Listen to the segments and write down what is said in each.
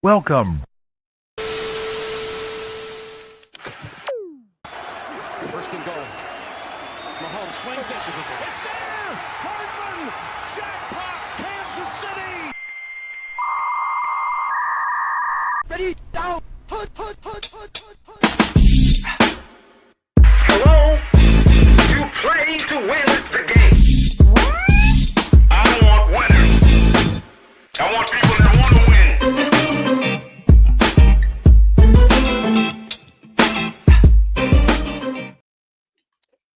Welcome. First and goal. Mahomes flings it. It's there! Hardman! Jackpot! Kansas City! Ready, down! Put. Hello? You play to win the game. I want winners. I want people that want to win.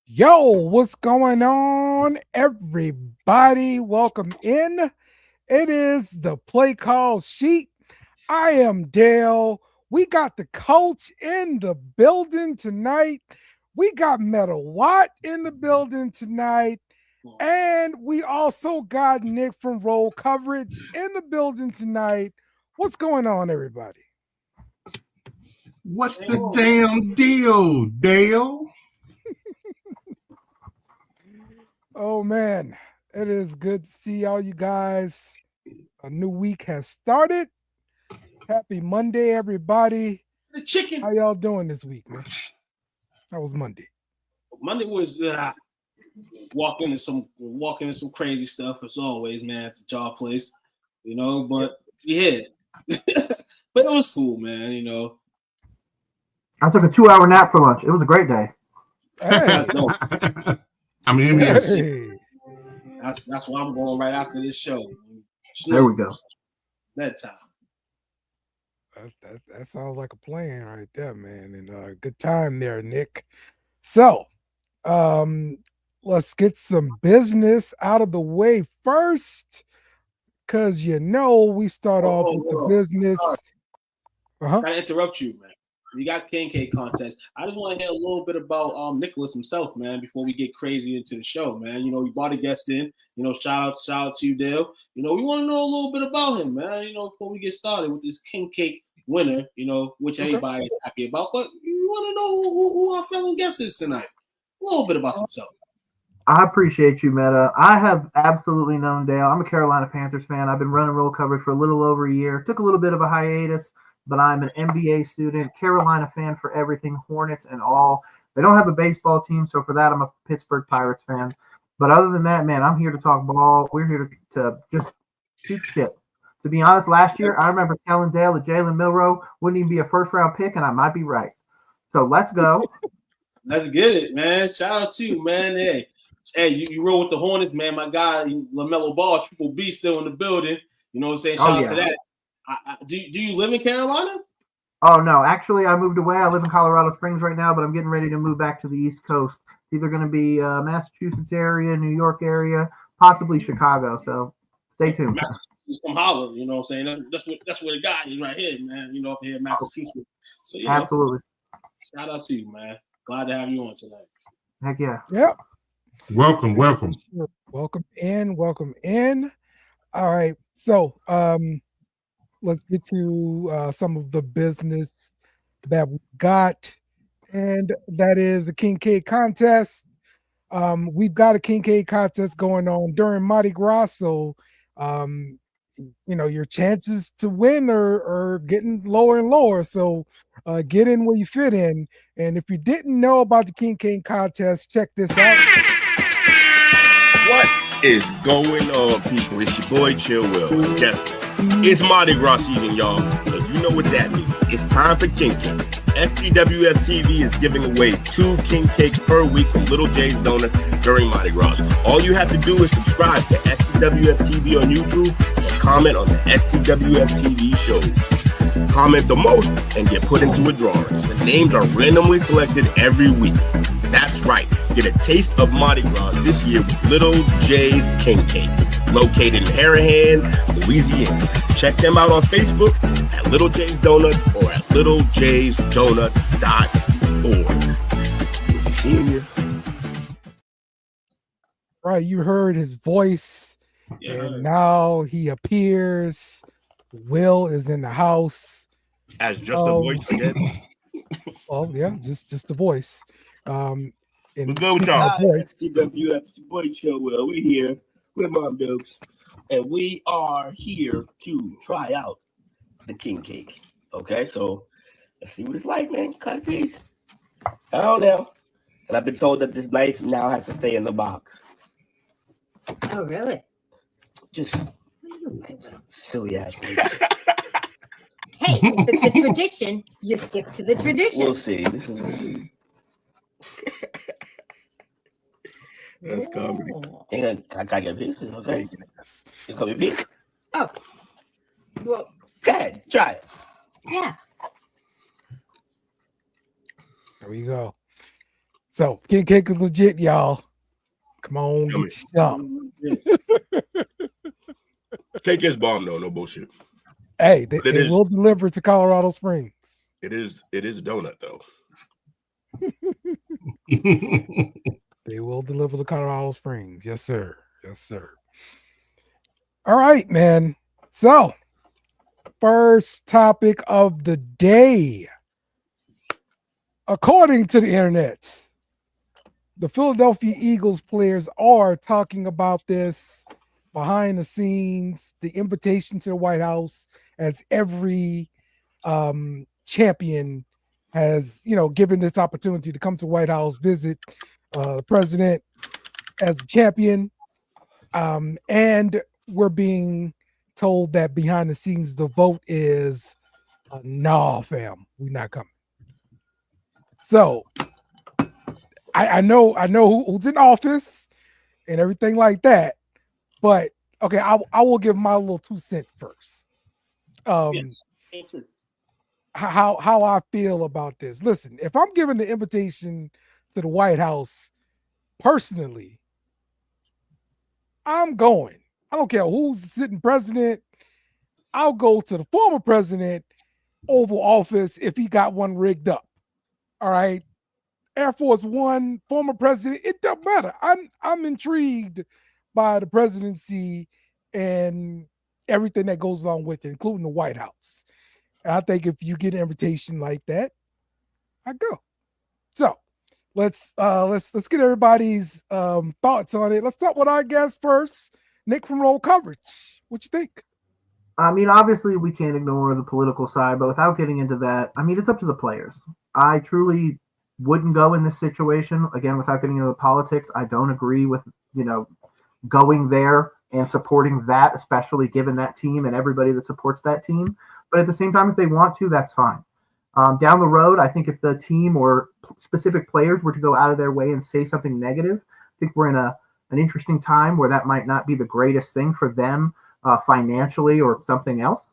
Yo, what's going on, everybody? Welcome in. It is the play call sheet. I am Dale. We got the coach in the building tonight. We got Meta Watt in the building tonight. And we also got Nick from Roll Coverage in the building tonight. What's going on, everybody? What's the damn deal, Dale? Oh, man. It is good to see all you guys. A new week has started. Happy Monday, everybody. The chicken. How y'all doing this week, man? How was Monday? Monday was walking in some crazy stuff as always, man. At the job place, But yeah, but it was cool, man. I took a 2-hour nap for lunch. It was a great day. Hey. I mean, yes. Hey. That's why I'm going right after this show. There we go. That time. That sounds like a plan right there, man. And good time there, Nick. So, let's get some business out of the way first, because we start off with the business. Gotta interrupt you, man. We got King K contest. I just want to hear a little bit about Nicholas himself, man, before we get crazy into the show, man. We brought a guest in. Shout out to you, Dale. We want to know a little bit about him, man. Before we get started with this King Cake winner, which everybody is happy about. But you want to know who our fellow guest is tonight. A little bit about yourself. I appreciate you, Meta. I have absolutely known Dale. I'm a Carolina Panthers fan. I've been running Roll Coverage for a little over a year. Took a little bit of a hiatus, but I'm an NBA student, Carolina fan for everything, Hornets and all. They don't have a baseball team, so for that, I'm a Pittsburgh Pirates fan. But other than that, man, I'm here to talk ball. We're here to just shoot shit. To be honest, last year, I remember telling Dale that Jalen Milroe wouldn't even be a first-round pick, and I might be right. So let's go. Let's get it, man. Shout out to you, man. Hey, you roll with the Hornets, man. My guy, LaMelo Ball, Triple B, still in the building. You know what I'm saying? Shout out to that. Do you live in Carolina? Oh, no. Actually, I moved away. I live in Colorado Springs right now, but I'm getting ready to move back to the East Coast. It's either going to be Massachusetts area, New York area, possibly Chicago. So stay tuned. Massachusetts from Holland, you know what I'm saying? That's where the guy is right here, man. Up here in Massachusetts. So absolutely. Shout out to you, man. Glad to have you on tonight. Heck yeah. Yep. Welcome. Welcome in. All right. So let's get to some of the business that we got, and that is a King K contest. We've got a King K contest going on during Mardi Gras, so your chances to win are getting lower and lower. So get in where you fit in. And if you didn't know about the King K contest, check this out. What is going on, people? It's your boy Chill Will. It's Mardi Gras season, y'all. So you know what that means. It's time for King Cake. STWFTv is giving away 2 King Cakes per week from Little J's Donut during Mardi Gras. All you have to do is subscribe to STWFTv on YouTube and comment on the STWFTv show. Comment the most and get put into a drawing. The names are randomly selected every week. That's right. Get a taste of Mardi Gras this year with Little J's King Cake, located in Harahan, Louisiana. Check them out on Facebook at Little J's Donuts or at littlejdonut.org. We'll be seeing you. Right, you heard his voice, and now he appears. Will is in the house. As just a voice again. Oh, yeah, just the voice. We're good with y'all. STWF's boy Chill Will. We're here with Mom Dukes, and we are here to try out the king cake. Okay, so let's see what it's like, man. Cut a piece. I don't know. And I've been told that this knife now has to stay in the box. Oh, really? Just silly ass. Hey, if it's a tradition, you stick to the tradition. We'll see. This is. That's comedy. And I gotta get pieces, okay? You come with me? Oh. Well, go ahead, try it. Yeah. There we go. So, king cake is legit, y'all. Come on, get your some. Cake is bomb, though. No bullshit. Hey, they will deliver to Colorado Springs. It is a donut, though. They will deliver to Colorado Springs. Yes, sir. Yes, sir. All right, man. So, first topic of the day. According to the internet, the Philadelphia Eagles players are talking about this behind the scenes, the invitation to the White House, as every champion has, given this opportunity to come to the White House, visit the president as a champion. And we're being told that behind the scenes, the vote is, nah, fam, we're not coming. So I know who's in office and everything like that, but okay, I will give my little 2 cents first. Yes. How I feel about this. Listen, if I'm giving the invitation to the White House personally, I'm going. I don't care who's sitting president. I'll go to the former president Oval Office if he got one rigged up. All right. Air Force One, former president, it doesn't matter. I'm intrigued by the presidency and everything that goes along with it, including the White House. And I think if you get an invitation like that, I go. So let's get everybody's thoughts on it. Let's start with our guest first, Nick from Roll Coverage. What you think? I mean, obviously we can't ignore the political side, but without getting into that, I mean, it's up to the players. I truly wouldn't go in this situation. Again, without getting into the politics, I don't agree with, going there and supporting that, especially given that team and everybody that supports that team. But at the same time, if they want to, that's fine. Down the road, I think if the team or specific players were to go out of their way and say something negative, I think we're in an interesting time where that might not be the greatest thing for them financially or something else.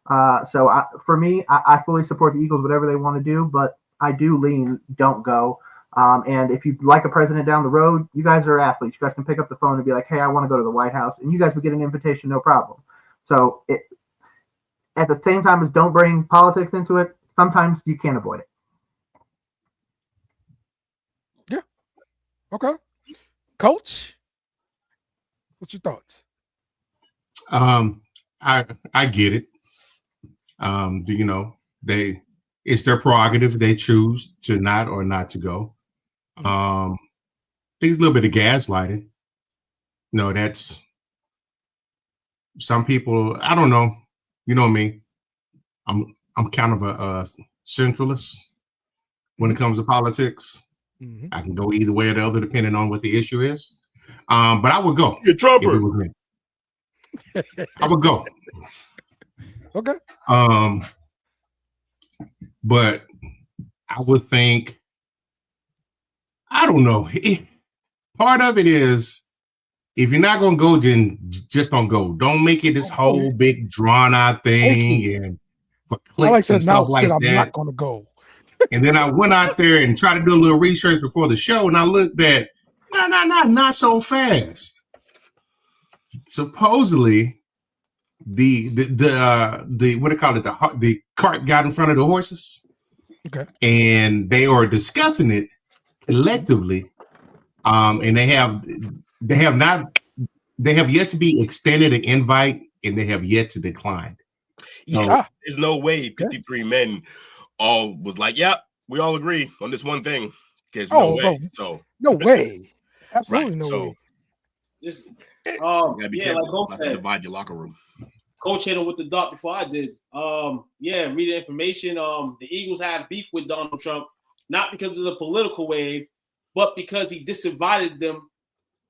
For me, I fully support the Eagles, whatever they want to do, but I do lean, don't go. And if you'd like a president down the road, you guys are athletes. You guys can pick up the phone and be like, hey, I want to go to the White House. And you guys would get an invitation, no problem. So at the same time as don't bring politics into it, sometimes you can't avoid it. Yeah. Okay. Coach, what's your thoughts? I get it. It's their prerogative. They choose to not to go. I think it's a little bit of gaslighting. No, that's some people. I don't know. You know me. I'm kind of a centralist when it comes to politics. Mm-hmm. I can go either way or the other depending on what the issue is. But I would go. You're Trumper. I would go. Okay. But I would think, I don't know. Part of it is, if you're not going to go, then just don't go. Don't make it this whole big drawn out thing and for clicks and stuff like that. I'm not going to go. And then I went out there and tried to do a little research before the show, and I looked at, not so fast. Supposedly, the what do you call it? The cart got in front of the horses. Okay. And they are discussing it collectively. And they have yet to be extended an invite, and they have yet to decline. Yeah. There's no way 53 men all was like, yep, we all agree on this one thing. There's no way. So no way. Absolutely right. no way. Like Hope said, divide your locker room. Coach hit him with the dart before I did. Yeah, read the information. The Eagles have beef with Donald Trump, not because of the political wave, but because he disinvited them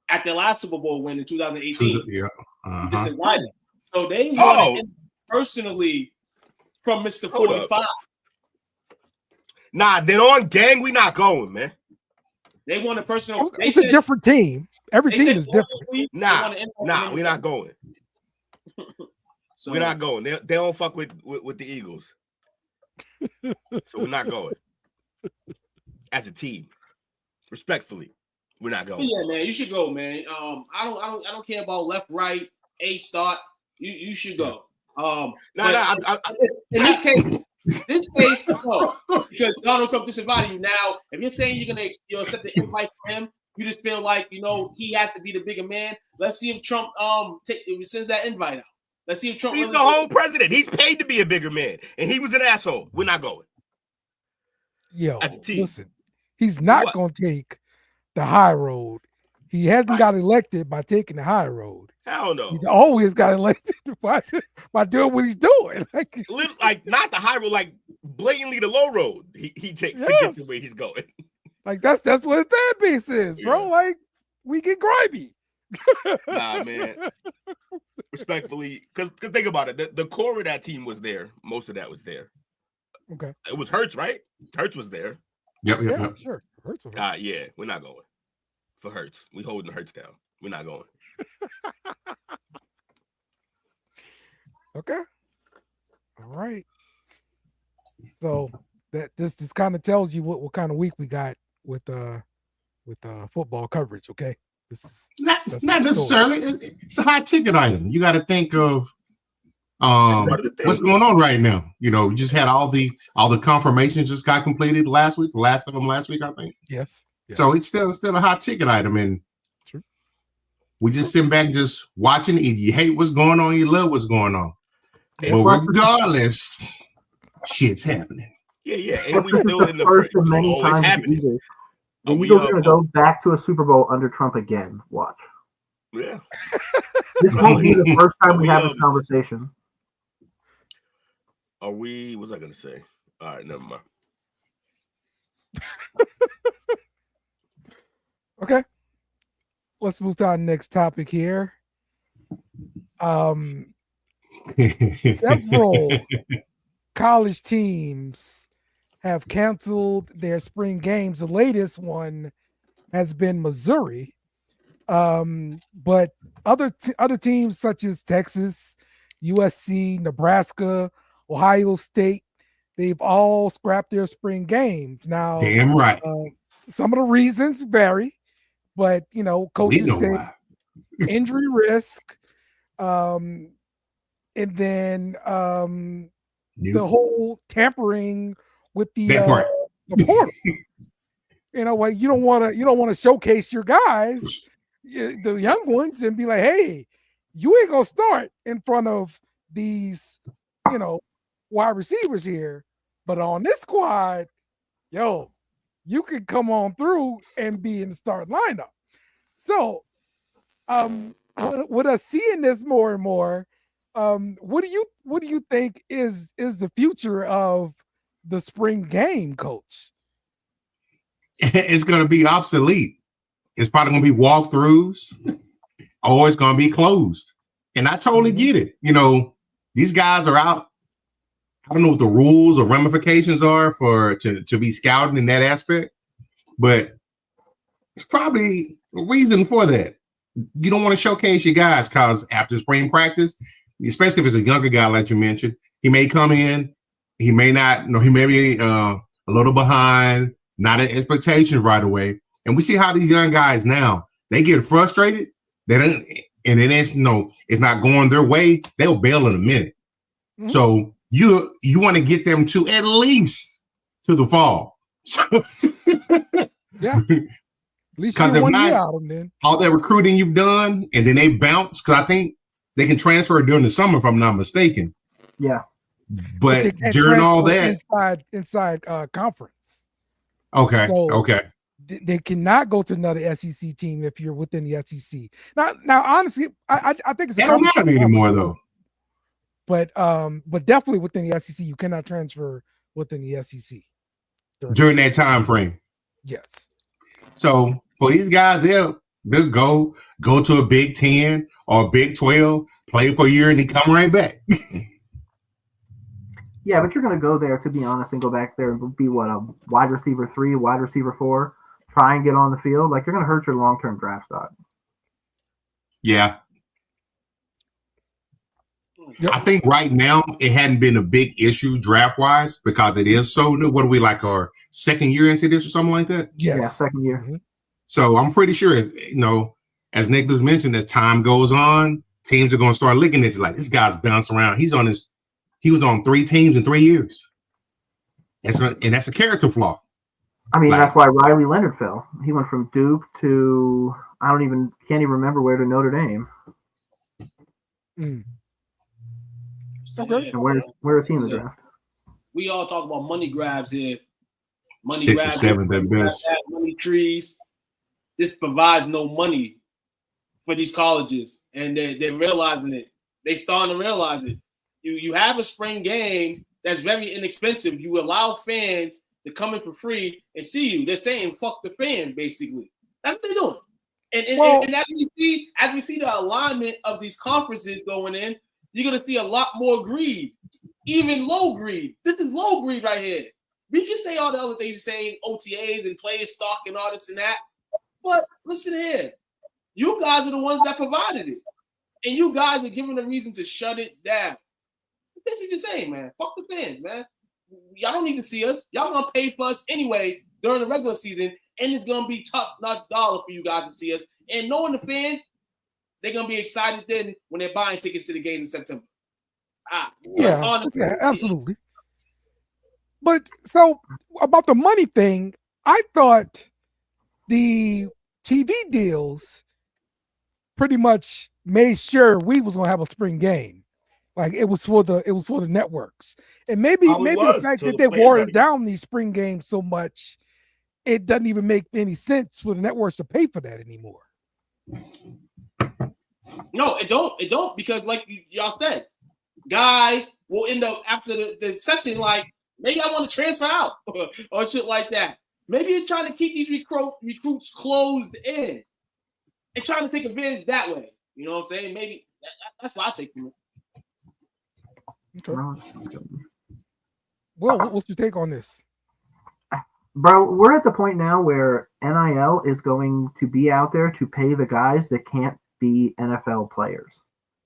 at their last Super Bowl win in 2018. Yeah. He disinvited. So they want to personally from Mr. 45. Nah, then on gang, we not going, man. They want a personal. It's a different team. Every team is different. Nah, we're not going. So, we're not going. They don't fuck with the Eagles. So we're not going. As a team. Respectfully, we're not going. Yeah, man, you should go, man. I don't care about left, right, A start. You should go. This case, no, because Donald Trump disinvited you. Now, if you're saying you're gonna accept the invite from him, you just feel like he has to be the bigger man. Let's see if Trump sends that invite out. Let's see if Trump. He's the whole president. He's paid to be a bigger man, and he was an asshole. We're not going. Yo, listen, he's not gonna take the high road. He hasn't got elected by taking the high road. Hell no. He's always got elected by doing what he's doing. Like not the high road, like blatantly the low road. He takes to get to where he's going. Like that's what a fan base is, bro. Yeah. Like we get grimy. Nah, man. Respectfully, because think about it. The core of that team was there. Most of that was there. Okay. It was Hurts, right? Hurts was there. Yep. Sure. Hurts was there. Yeah, we're not going. For Hurts. We holding Hurts down. We're not going. Okay. All right. So that this kind of tells you what kind of week we got with football coverage, okay? This is not necessarily. It's a high ticket item. You got to think of what's going on right now. You just had all the confirmations just got completed last week. The last of them last week, I think. Yes. So it's still a hot ticket item, and true. We just sitting back and just watching it. You hate what's going on, you love what's going on. But regardless, shit's happening. Yeah. And we still in the first of many times. The Eagles are going to go back to a Super Bowl under Trump again. Watch. Yeah. This won't be the first time we have this conversation. Are we? What was I going to say? All right, never mind. Okay, let's move to our next topic here. Several college teams have canceled their spring games. The latest one has been Missouri, but other teams such as Texas, USC, Nebraska, Ohio State, they've all scrapped their spring games. Now, damn right. Some of the reasons vary. But, coaches say injury risk, and then the whole tampering with the portal. You don't want to showcase your guys, the young ones, and be like, hey, you ain't gonna start in front of these, wide receivers here, but on this squad, you could come on through and be in the starting lineup. So, with us seeing this more and more, what do you think is the future of the spring game, Coach? It's going to be obsolete. It's probably going to be walkthroughs, or it's going to be closed. And I totally get it. These guys are out. I don't know what the rules or ramifications are to be scouting in that aspect, but it's probably a reason for that. You don't want to showcase your guys because after spring practice, especially if it's a younger guy like you mentioned, he may come in, he may not, he may be a little behind, not an expectation right away. And we see how these young guys now, they get frustrated, they don't, and it is it's not going their way, they'll bail in a minute. Mm-hmm. So you want to get them to at least to the fall. Yeah. At least you want to out them then. All that recruiting you've done, and then they bounce, because I think they can transfer during the summer, if I'm not mistaken. Yeah. But during all that inside conference. Okay. So okay. They cannot go to another SEC team if you're within the SEC. Now honestly, I think it's that don't matter anymore though. but definitely within the SEC, you cannot transfer within the SEC during that time frame. Yes. So for these guys, they'll go to a Big 10 or Big 12, play for a year, and then come right back. Yeah, but you're going to go there, to be honest, and go back there and be what, a wide receiver 3, wide receiver 4, try and get on the field. Like, you're going to hurt your long-term draft stock. Yeah. Yep. I think right now it hadn't been a big issue draft-wise because it is so new. What are we, like our second year into this or something like that? Yes. Yeah, second year. Mm-hmm. So I'm pretty sure, as Nicholas mentioned, as time goes on, teams are going to start looking at you like, this guy's bouncing around. He was on 3 teams in 3 years. And that's a character flaw. I mean, that's why Riley Leonard fell. He went from Duke to, can't even remember where, to Notre Dame. Mm. Okay. And where is he in the draft? We all talk about money grabs here. Money 6th grabs, or 7th at best. money trees. This provides no money for these colleges, and they're realizing it. They starting to realize it. You have a spring game that's very inexpensive. You allow fans to come in for free and see you. They're saying fuck the fans, basically. That's what they're doing. And as we see the alignment of these conferences going in, you're gonna see a lot more greed, even low greed. This is low greed right here. We can say all the other things you're saying, OTAs and player stock and all this and that. But listen here, you guys are the ones that provided it. And you guys are given a reason to shut it down. That's what you're saying, man. Fuck the fans, man. Y'all don't need to see us. Y'all gonna pay for us anyway during the regular season, and it's gonna be top-notch dollar for you guys to see us. And knowing the fans, they're gonna be excited then when they're buying tickets to the games in September. Honestly, absolutely. But so about the money thing, I thought the TV deals pretty much made sure we was gonna have a spring game. Like it was for the networks. And maybe the fact that they watered down these spring games so much, it doesn't even make any sense for the networks to pay for that anymore. No, it don't, because like y'all said, guys will end up after the session like, maybe I want to transfer out or shit like that. Maybe you're trying to keep these recruits closed in and trying to take advantage that way. You know what I'm saying? Maybe that's what I take from it. Okay. Well, what's your take on this? Bro, we're at the point now where NIL is going to be out there to pay the guys that can't be NFL players.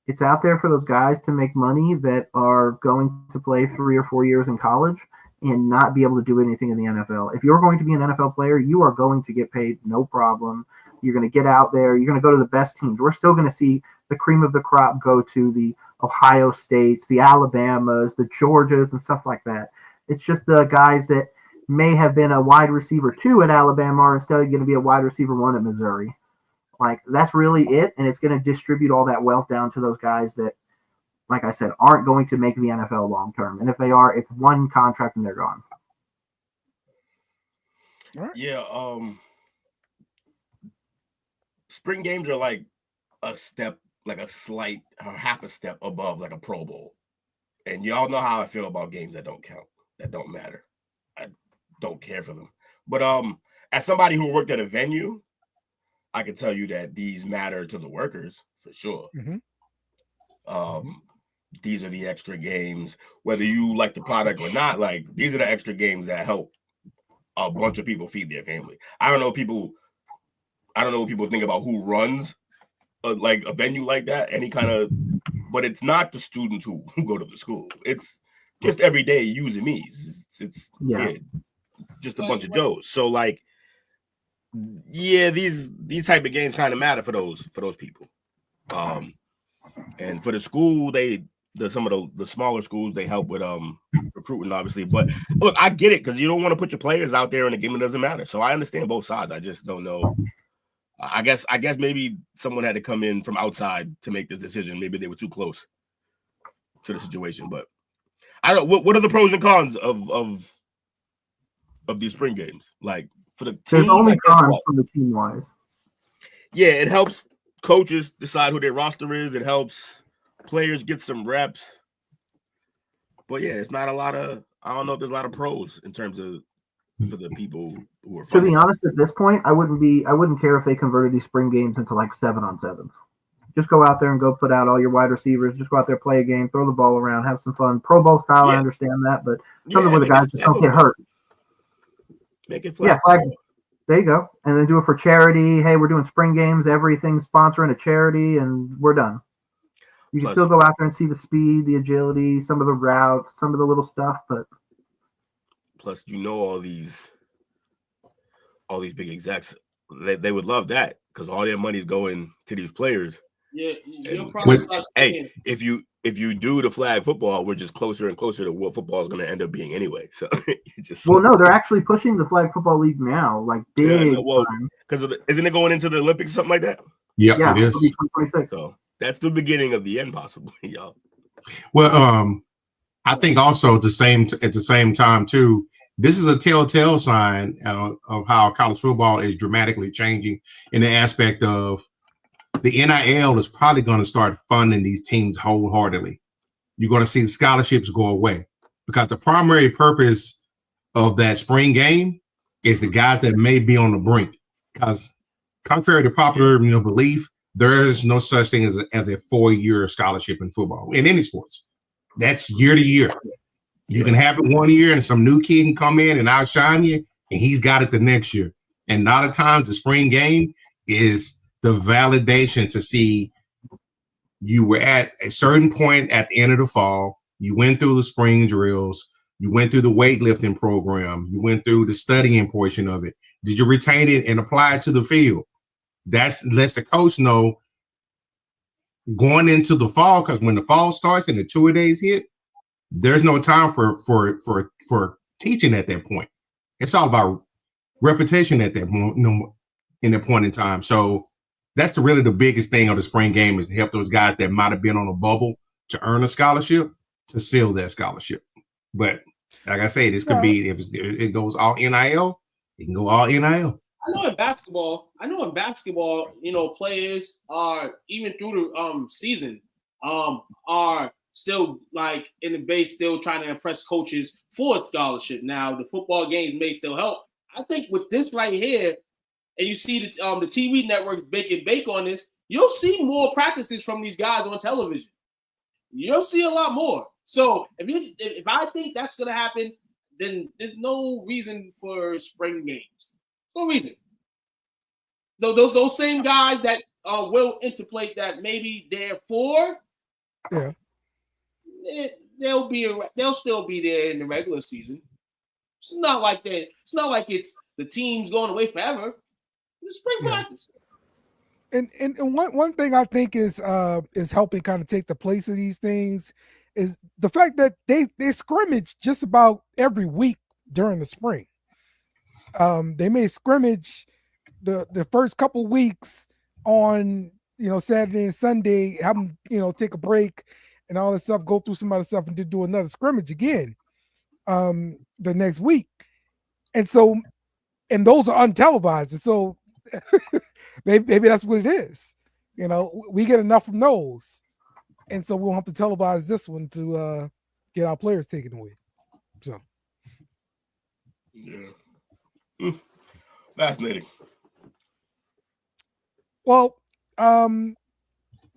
It's out there for those guys to make money that are going to play 3 or 4 years in college and not be able to do anything in the NFL. If you're going to be an NFL player, you are going to get paid, no problem. You're going to get out there. You're going to go to the best teams. We're still going to see the cream of the crop go to the Ohio States, the Alabamas, the Georgias, and stuff like that. It's just the guys that may have been a wide receiver 2 at Alabama are instead going to be a wide receiver 1 at Missouri. Like, that's really it, and it's going to distribute all that wealth down to those guys that, like I said, aren't going to make the NFL long-term. And if they are, it's one contract and they're gone. Yeah, spring games are like a step, like a slight, half a step above like a Pro Bowl. And y'all know how I feel about games that don't count, that don't matter. I don't care for them. But as somebody who worked at a venue, I can tell you that these matter to the workers for sure. Mm-hmm. These are the extra games, whether you like the product or not. Like, these are the extra games that help a bunch of people feed their family. I don't know what people think about who runs like a venue like that, but it's not the students who go to the school. It's just everyday yous and me's. It's just a bunch of Joes. So like, yeah, these type of games kind of matter for those people. And for the school, some of the smaller schools, they help with recruiting, obviously. But look, I get it, because you don't want to put your players out there in a game that doesn't matter. So I understand both sides. I just don't know. I guess maybe someone had to come in from outside to make this decision. Maybe they were too close to the situation. But I don't know. What are the pros and cons of these spring games? Like, for the team, there's only cons from the team wise. Yeah, it helps coaches decide who their roster is. It helps players get some reps. But yeah, it's not a lot of. I don't know if there's a lot of pros in terms of for the people who are. To be honest, at this point, I wouldn't care if they converted these spring games into like 7-on-7s. Just go out there and go put out all your wide receivers. Just go out there, play a game, throw the ball around, have some fun. Pro Bowl style, I understand that, but something where the guys just don't get hurt. Make it flag. Yeah, flag. There you go. And then do it for charity. Hey, we're doing spring games. Everything's sponsoring a charity, and we're done. You can still go out there and see the speed, the agility, some of the routes, some of the little stuff, but plus, all these big execs, they would love that because all their money's going to these players. Yeah, hey, if you do the flag football, we're just closer and closer to what football is going to end up being anyway. So no, they're actually pushing the flag football league now, like big. Because isn't it going into the Olympics or something like that? Yep, yeah, it is. 2026. So that's the beginning of the end, possibly, y'all. Well, I think also at the same time too, this is a telltale sign of how college football is dramatically changing in the aspect of the NIL is probably going to start funding these teams wholeheartedly. You're going to see the scholarships go away because the primary purpose of that spring game is the guys that may be on the brink. Because contrary to popular belief, there is no such thing as a 4-year scholarship in football in any sports. That's year to year. You can have it one year and some new kid can come in and outshine you, and he's got it the next year. And a lot of times the spring game is the validation to see you were at a certain point at the end of the fall. You went through the spring drills. You went through the weightlifting program. You went through the studying portion of it. Did you retain it and apply it to the field? That lets the coach know going into the fall, because when the fall starts and the two-a-days hit, there's no time for teaching at that point. It's all about repetition at that point, in that point in time. So that's really the biggest thing of the spring game is to help those guys that might have been on a bubble to earn a scholarship to seal that scholarship. But like I say, this could be, if it goes all NIL, it can go all NIL. I know in basketball, players are even through the season are still like in the base, still trying to impress coaches for a scholarship. Now the football games may still help. I think with this right here, and you see the TV networks bake on this, you'll see more practices from these guys on television. You'll see a lot more. So if I think that's gonna happen, then there's no reason for spring games. No reason. Those same guys that will interplay that maybe they're for, they'll still be there in the regular season. It's not like that. It's not like it's the team's going away forever. It's spring practice. And one thing I think is helping kind of take the place of these things is the fact that they scrimmage just about every week during the spring. They may scrimmage the first couple weeks on Saturday and Sunday, have them take a break and all this stuff, go through some other stuff, and then do another scrimmage again the next week. And so, and those are untelevised. And so maybe that's what it is. We get enough from those. And so we won't have to televise this one to get our players taken away. So, yeah. Fascinating. Well,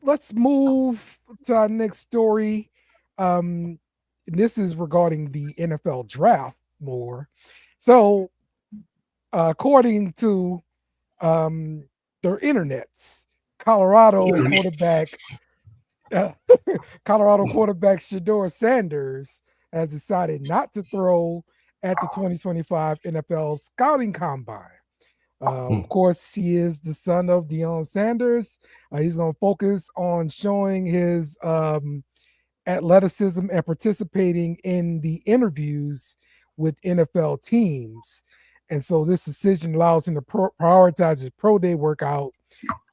let's move to our next story. This is regarding the NFL draft more. So, according to their internets, Colorado quarterback Shedeur Sanders has decided not to throw at the 2025 NFL Scouting Combine. Of course, he is the son of Deion Sanders. He's going to focus on showing his athleticism and participating in the interviews with NFL teams. And so this decision allows him to prioritize his pro day workout,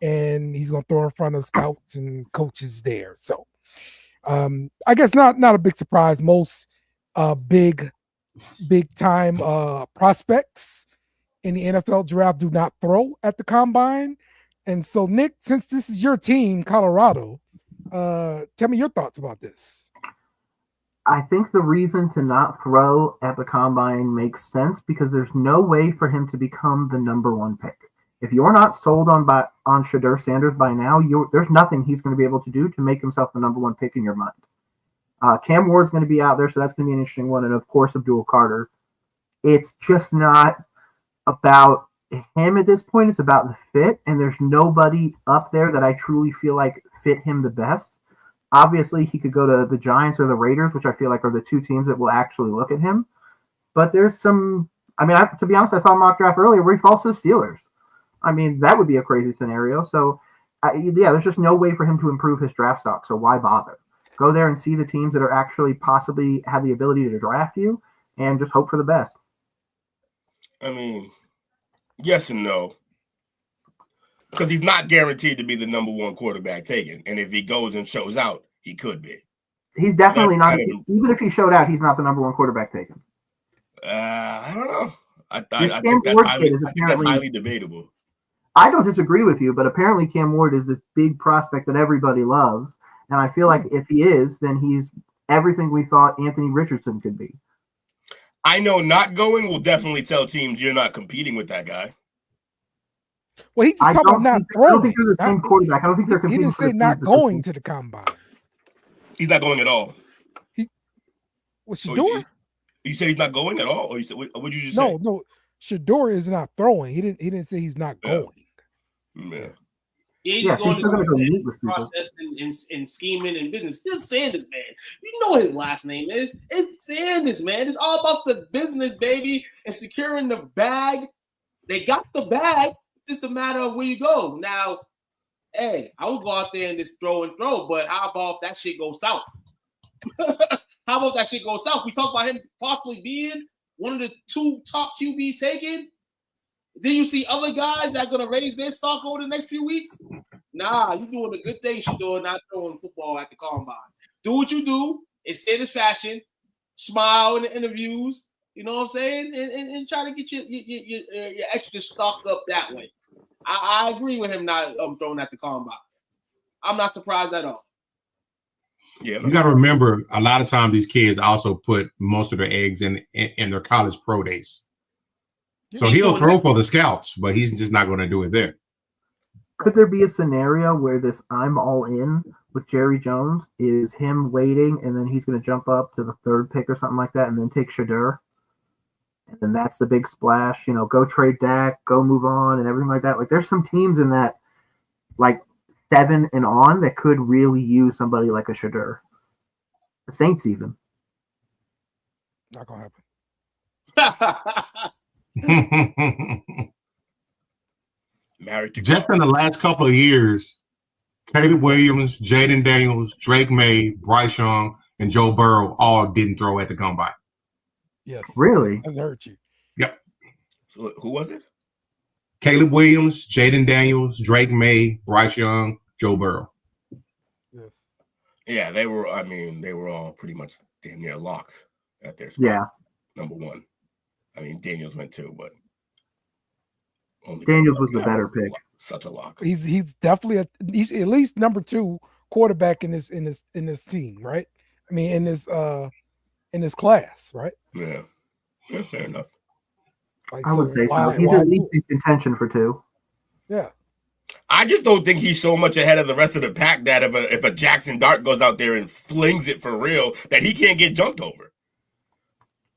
and he's going to throw in front of scouts and coaches there. So I guess not a big surprise. Most big time prospects in the NFL draft do not throw at the combine. And so, Nick, since this is your team, Colorado, tell me your thoughts about this. I think the reason to not throw at the combine makes sense because there's no way for him to become the number one pick. If you're not sold on Shedeur Sanders by now, there's nothing he's going to be able to do to make himself the number one pick in your mind. Cam Ward's going to be out there, so that's going to be an interesting one. And, of course, Abdul Carter. It's just not about him at this point. It's about the fit, and there's nobody up there that I truly feel like fit him the best. Obviously, he could go to the Giants or the Raiders, which I feel like are the two teams that will actually look at him. But there's some – to be honest, I saw a mock draft earlier where he falls to the Steelers. That would be a crazy scenario. So, there's just no way for him to improve his draft stock. So why bother? Go there and see the teams that are actually possibly have the ability to draft you and just hope for the best. Yes and no. Because he's not guaranteed to be the number one quarterback taken. And if he goes and shows out, he could be. He's definitely not. Even if he showed out, he's not the number one quarterback taken. I don't know. I think that's highly debatable. I don't disagree with you, but apparently Cam Ward is this big prospect that everybody loves. And I feel like if he is, then he's everything we thought Anthony Richardson could be. I know not going will definitely tell teams you're not competing with that guy. Well, he's talking about not throwing. I don't think they're the same quarterback. I don't think they're competing. He didn't say not going to the combine. He's not going at all. What's Shedeur? You said he's not going at all? Or you said, what did you just say? No. Shedeur is not throwing. He didn't say he's not going. Yeah. He's going to go meet with process and scheming and business. It's Sanders, man. You know what his last name is. It's Sanders, man. It's all about the business, baby, and securing the bag. They got the bag. It's just a matter of where you go. Now, hey, I would go out there and just throw, but how about if that shit goes south? How about that shit goes south? We talk about him possibly being one of the 2 top QBs taken. Then you see other guys that are going to raise their stock over the next few weeks? Nah, you're doing a good thing, Shedeur, not throwing football at the combine. Do what you do in Sanders fashion. Smile in the interviews. You know what I'm saying? And try to get your extra stock up that way. I agree with him not throwing at the combine. I'm not surprised at all. Yeah, you got to remember, a lot of times these kids also put most of their eggs in their college pro days. So he'll throw for the scouts, but he's just not going to do it there. Could there be a scenario where this I'm all in with Jerry Jones is him waiting and then he's going to jump up to the 3rd pick or something like that and then take Shedeur? And then that's the big splash, go trade Dak, go move on and everything like that. Like there's some teams in that like 7 and on that could really use somebody like a Shedeur. The Saints even. Not going to happen. Just in the last couple of years, Caleb Williams, Jaden Daniels, Drake May, Bryce Young, and Joe Burrow all didn't throw at the combine. Yes. Really? That's hurt you. Yep. So who was it? Caleb Williams, Jaden Daniels, Drake May, Bryce Young, Joe Burrow. Yes. Yeah, they were all pretty much damn near locked at their spot. Yeah. Number 1. Daniels went 2, but Daniels was the better pick. Such a lock. He's definitely he's at least number 2 quarterback in this team, right? In this class, right? Yeah, fair enough. Like, I would say so. He's at least in contention for 2. Yeah. I just don't think he's so much ahead of the rest of the pack that if a Jackson Dart goes out there and flings it for real, that he can't get jumped over.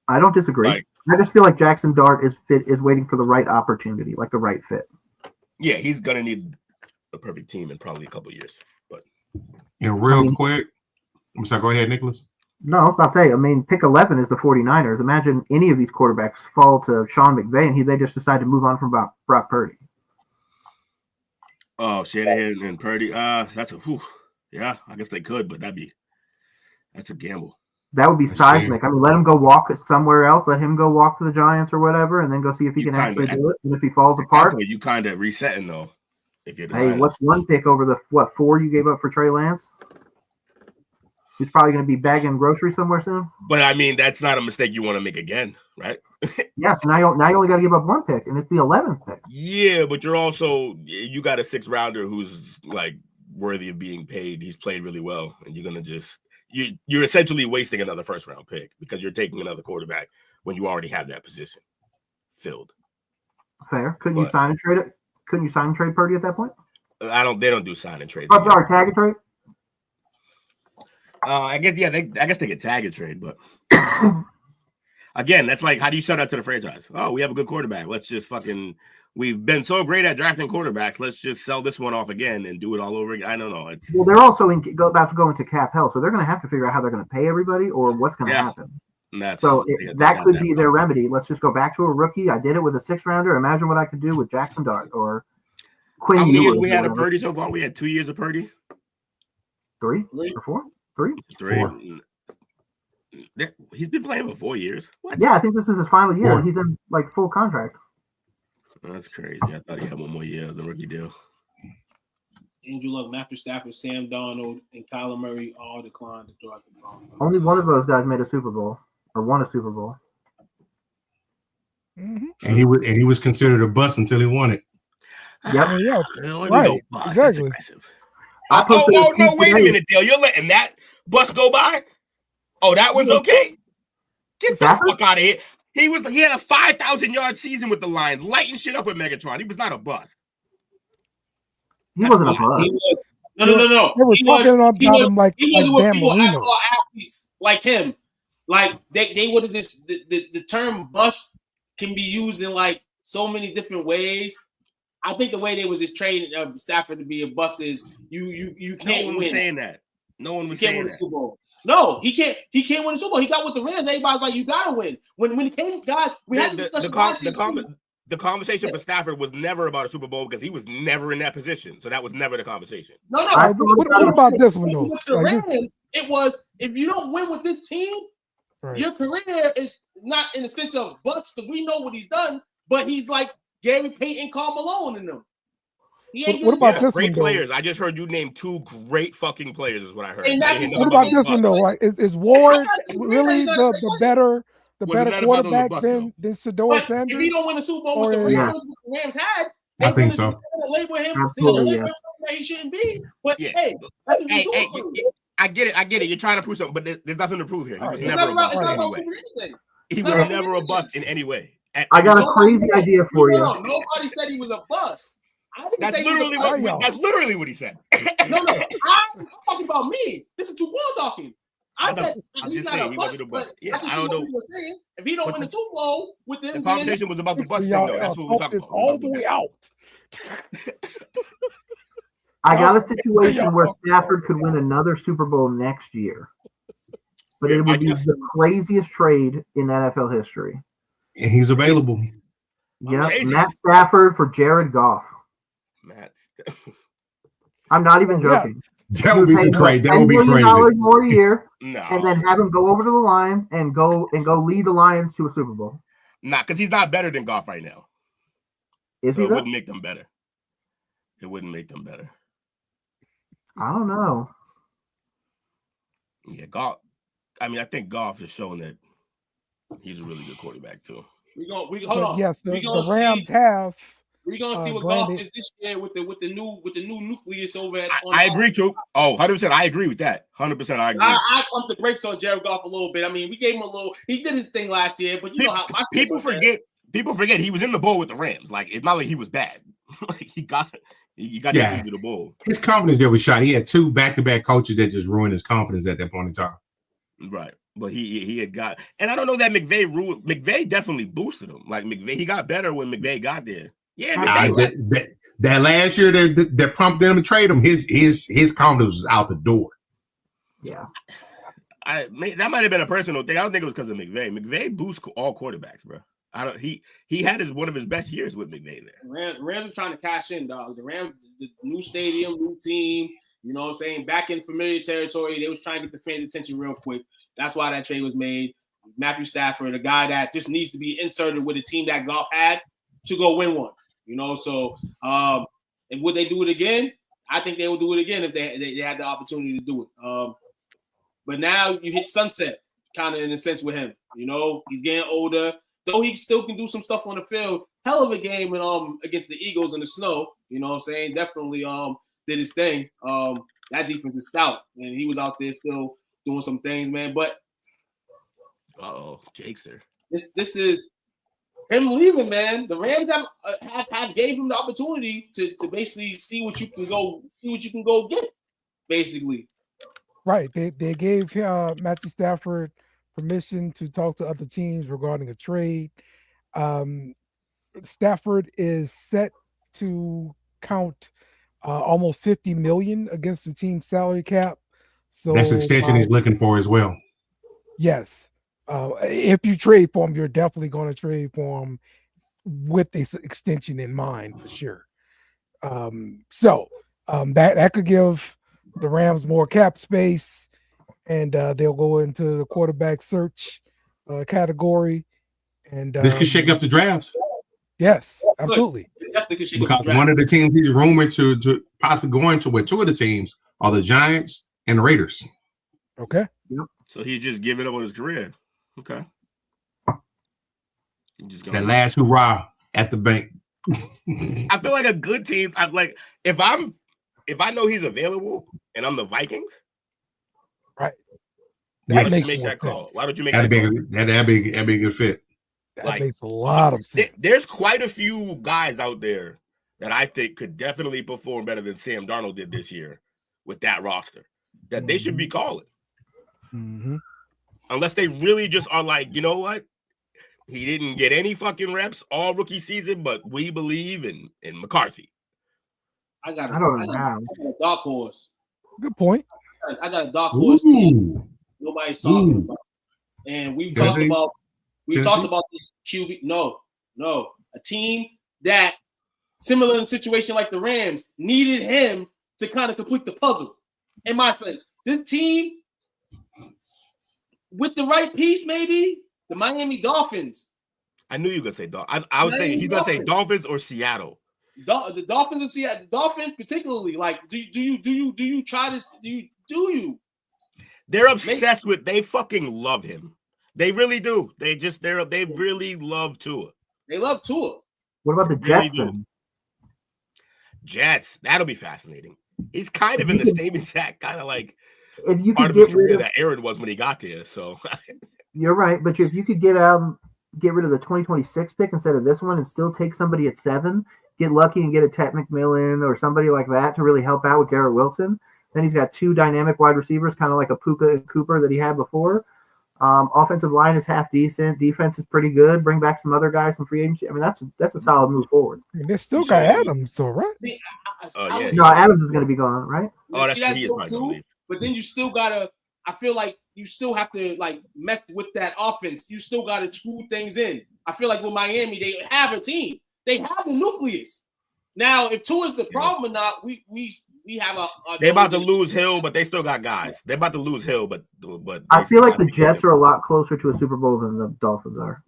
I don't disagree. I just feel like Jackson Dart is waiting for the right opportunity, like the right fit. Yeah, he's gonna need a perfect team in probably a couple of years. But quick, I'm sorry, go ahead, Nicholas. No, I was about to say, pick 11 is the 49ers. Imagine any of these quarterbacks fall to Sean McVay and they just decide to move on from Brock Purdy. Oh, Shanahan and Purdy. That's a whew. Yeah, I guess they could, but that's a gamble. That would be seismic. Let him go walk somewhere else. Let him go walk to the Giants or whatever, and then go see if he can actually do it. And if he falls apart, you kind of resetting though. If you're what's 1 pick over the 4 you gave up for Trey Lance? He's probably going to be bagging groceries somewhere soon. But that's not a mistake you want to make again, right? Yes. Now you only got to give up 1 pick, and it's the 11th pick. Yeah, but you got a 6th rounder who's like worthy of being paid. He's played really well, and you're gonna just you're essentially wasting another first round pick because you're taking another quarterback when you already have that position filled. Fair. Couldn't you sign and trade it? Couldn't you sign and trade Purdy at that point? They don't do sign and trade. Oh, sorry, tag and trade. I guess they get tag and trade, but again, that's like, how do you sell that to the franchise? Oh, we have a good quarterback. Let's just we've been so great at drafting quarterbacks. Let's just sell this one off again and do it all over again. I don't know. Well, they're also about to go into cap hell, so they're going to have to figure out how they're going to pay everybody or what's going to happen. That could be their remedy. Let's just go back to a rookie. I did it with a 6th rounder. Imagine what I could do with Jackson Dart or Quinn. How many years we had of Purdy so far? We had 2 years of Purdy. 3 or 4? 3. 4. He's been playing for 4 years. What? Yeah, I think this is his final year. 4. He's in full contract. That's crazy. I thought he had 1 more year of the rookie deal. Andrew Luck, Matthew Stafford, Sam Darnold, and Kyler Murray all declined to draw the phone. Only one of those guys made a Super Bowl or won a Super Bowl. Mm-hmm. And he was considered a bust until he won it. Yep. Right. Exactly. Oh, no, wait a minute, Dale. You're letting that bus go by? Oh, that was okay? Get the fuck out of here. He had a 5,000-yard season with the Lions, lighting shit up with Megatron. He was not a bust. He wasn't a bust. No. They were talking about him like Dan Marino. Athletes like him. Like they would have the term bust can be used in like so many different ways. I think the way they was just training Stafford to be a bust is you can't win. Saying that. No one was saying that. Win a Super Bowl. No, he can't win a Super Bowl. He got with the Rams. Everybody's like, you gotta win. When it came, guys, we had this discussion. The conversation for Stafford was never about a Super Bowl because he was never in that position. So that was never the conversation. No. What about this one though? It was, if you don't win with this team, your career is not in the sense of bust because we know what he's done, but he's like Gary Payton, Karl Malone in them. What about this great one, players? I just heard you name 2 great fucking players. Is what I heard. What about this one though? Like, is Ward really the better quarterback than Shedeur Sanders? If he don't win the Super Bowl with the Rams had, I think so. Label him. That he shouldn't be. But hey, I get it. You're trying to prove something, but there's nothing to prove here. He was never a bust in any way. He was never a bust in any way. I got a crazy idea for you. Nobody said he was a bust. That's literally what he said. No, I'm talking about me. This is Tuquan talking. I bet he's not a bust, but yeah, I don't know. Saying. If he don't win the Super Bowl with them, the conversation was about the bust thing, though. That's what we're talking about. All the way out. I got a situation where Stafford could win another Super Bowl next year, but it would be the craziest trade in NFL history. And he's available. Yeah, Matt Stafford for Jared Goff. I'm not even joking. That would be crazy. That would be crazy. $10 million more a year, and then have him go over to the Lions and go lead the Lions to a Super Bowl. Because he's not better than Goff right now. Is he? It wouldn't make them better. I don't know. Yeah, Goff. I mean, I think Goff is showing that he's a really good quarterback too. Hold on. Yes, the Rams have. We're gonna see what Goff is this year with the new nucleus over at. I agree, too. 100%. I agree with that. 100%. I agree. I pumped the brakes on Jared Goff a little bit. I mean, we gave him a little. He did his thing last year, but you know how people forget. People forget he was in the bowl with the Rams. Like, it's not like he was bad. Like he got into the bowl. His confidence there was shot. He had 2 back-to-back coaches that just ruined his confidence at that point in time. Right. But he had got, and I don't know that McVay definitely boosted him. Like he got better when McVay got there. Yeah, that last year that prompted him to trade him, his confidence was out the door. Yeah, that might have been a personal thing. I don't think it was because of McVay. McVay boosts all quarterbacks, bro. He had one of his best years with McVay there. Rams are trying to cash in, dog. The Rams, the new stadium, new team. You know what I'm saying? Back in familiar territory. They was trying to get the fans' attention real quick. That's why that trade was made. Matthew Stafford, a guy that just needs to be inserted with a team that Goff had to go win one. You know, so and would they do it again? I think they will do it again if they had the opportunity to do it. But now you hit sunset, kind of in a sense with him. You know, he's getting older, though he still can do some stuff on the field. Hell of a game against the Eagles in the snow. You know what I'm saying? Definitely did his thing. That defense is stout, and he was out there still doing some things, man. But Jake's there. This is him leaving, man. The Rams have gave him the opportunity to basically see what you can go get, basically. Right. They gave Matthew Stafford permission to talk to other teams regarding a trade. Stafford is set to count almost $50 million against the team's salary cap. So that's the extension he's looking for as well. Yes. If you trade for him, you're definitely going to trade for him with this extension in mind for sure. That could give the Rams more cap space, and they'll go into the quarterback search category. And this could shake up the drafts. Yes, absolutely. Because one of the teams he's rumored to possibly going to, with two of the teams are the Giants and the Raiders. Okay. Yep. So he's just giving up on his career. Okay. That last hurrah at the bank. I feel like a good team. I'm like, if I know he's available and I'm the Vikings, right? That makes make that call. Why don't you make that'd be a good fit. That makes a lot of sense. There's quite a few guys out there that I think could definitely perform better than Sam Darnold did this year with that roster. That they should be calling. Mm-hmm. Unless they really just are like, you know what? He didn't get any fucking reps all rookie season, but we believe in McCarthy. I got a dark horse. Good point. I got a dark horse team nobody's talking about. And we've talked about this QB. No. A team that, similar in a situation like the Rams, needed him to kind of complete the puzzle. In my sense, this team, with the right piece, maybe the Miami Dolphins. I knew you were gonna say Dolphins. I was thinking he's gonna say Dolphins or Seattle. The Dolphins and Seattle. The Dolphins, particularly, like, do you try to do you? They're obsessed with. They fucking love him. They really do. They really love Tua. They love Tua. What about the Jets? Then? Jets. That'll be fascinating. He's kind of in the same exact kind of like if you part could of his get career rid of, that Aaron was when he got there. So you're right, but if you could get rid of the 2026 pick instead of this one and still take somebody at 7, get lucky and get a Ted McMillan or somebody like that to really help out with Garrett Wilson. Then he's got 2 dynamic wide receivers, kind of like a Puka and Cooper that he had before. Offensive line is half decent. Defense is pretty good. Bring back some other guys, some free agency. I mean, that's a solid move forward. And they still got Adams, though, right? See, no, Adams is going to be gone, right? Oh, that's true. But then you still gotta. I feel like you still have to like mess with that offense. You still gotta screw things in. I feel like with Miami, they have a team. They have the nucleus. Now, if Tua's the problem or not, we have a they're about to lose Hill, but they still got guys. They're about to lose Hill, but I feel like the Jets are a lot closer to a Super Bowl than the Dolphins are.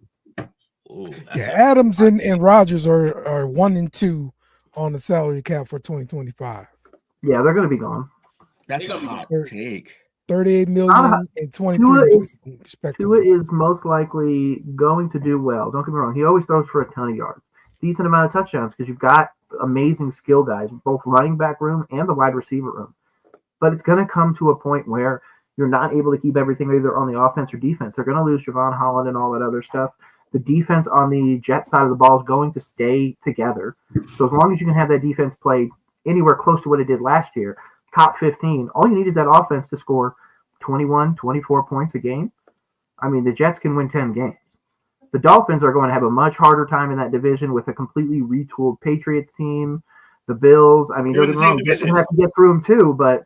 Ooh, Adams and Rodgers are 1 and 2 on the salary cap for 2025. Yeah, they're going to be gone. That's a hot take. 38 million and 23 Tua is most likely going to do well. Don't get me wrong. He always throws for a ton of yards. Decent amount of touchdowns because you've got amazing skill guys, both running back room and the wide receiver room. But it's going to come to a point where you're not able to keep everything either on the offense or defense. They're going to lose Javon Holland and all that other stuff. The defense on the Jet side of the ball is going to stay together. So as long as you can have that defense play anywhere close to what it did last year, top 15, all you need is that offense to score 21, 24 points a game. I mean, the Jets can win 10 games. The Dolphins are going to have a much harder time in that division with a completely retooled Patriots team, the Bills. I mean, they're going to have to get through them too, but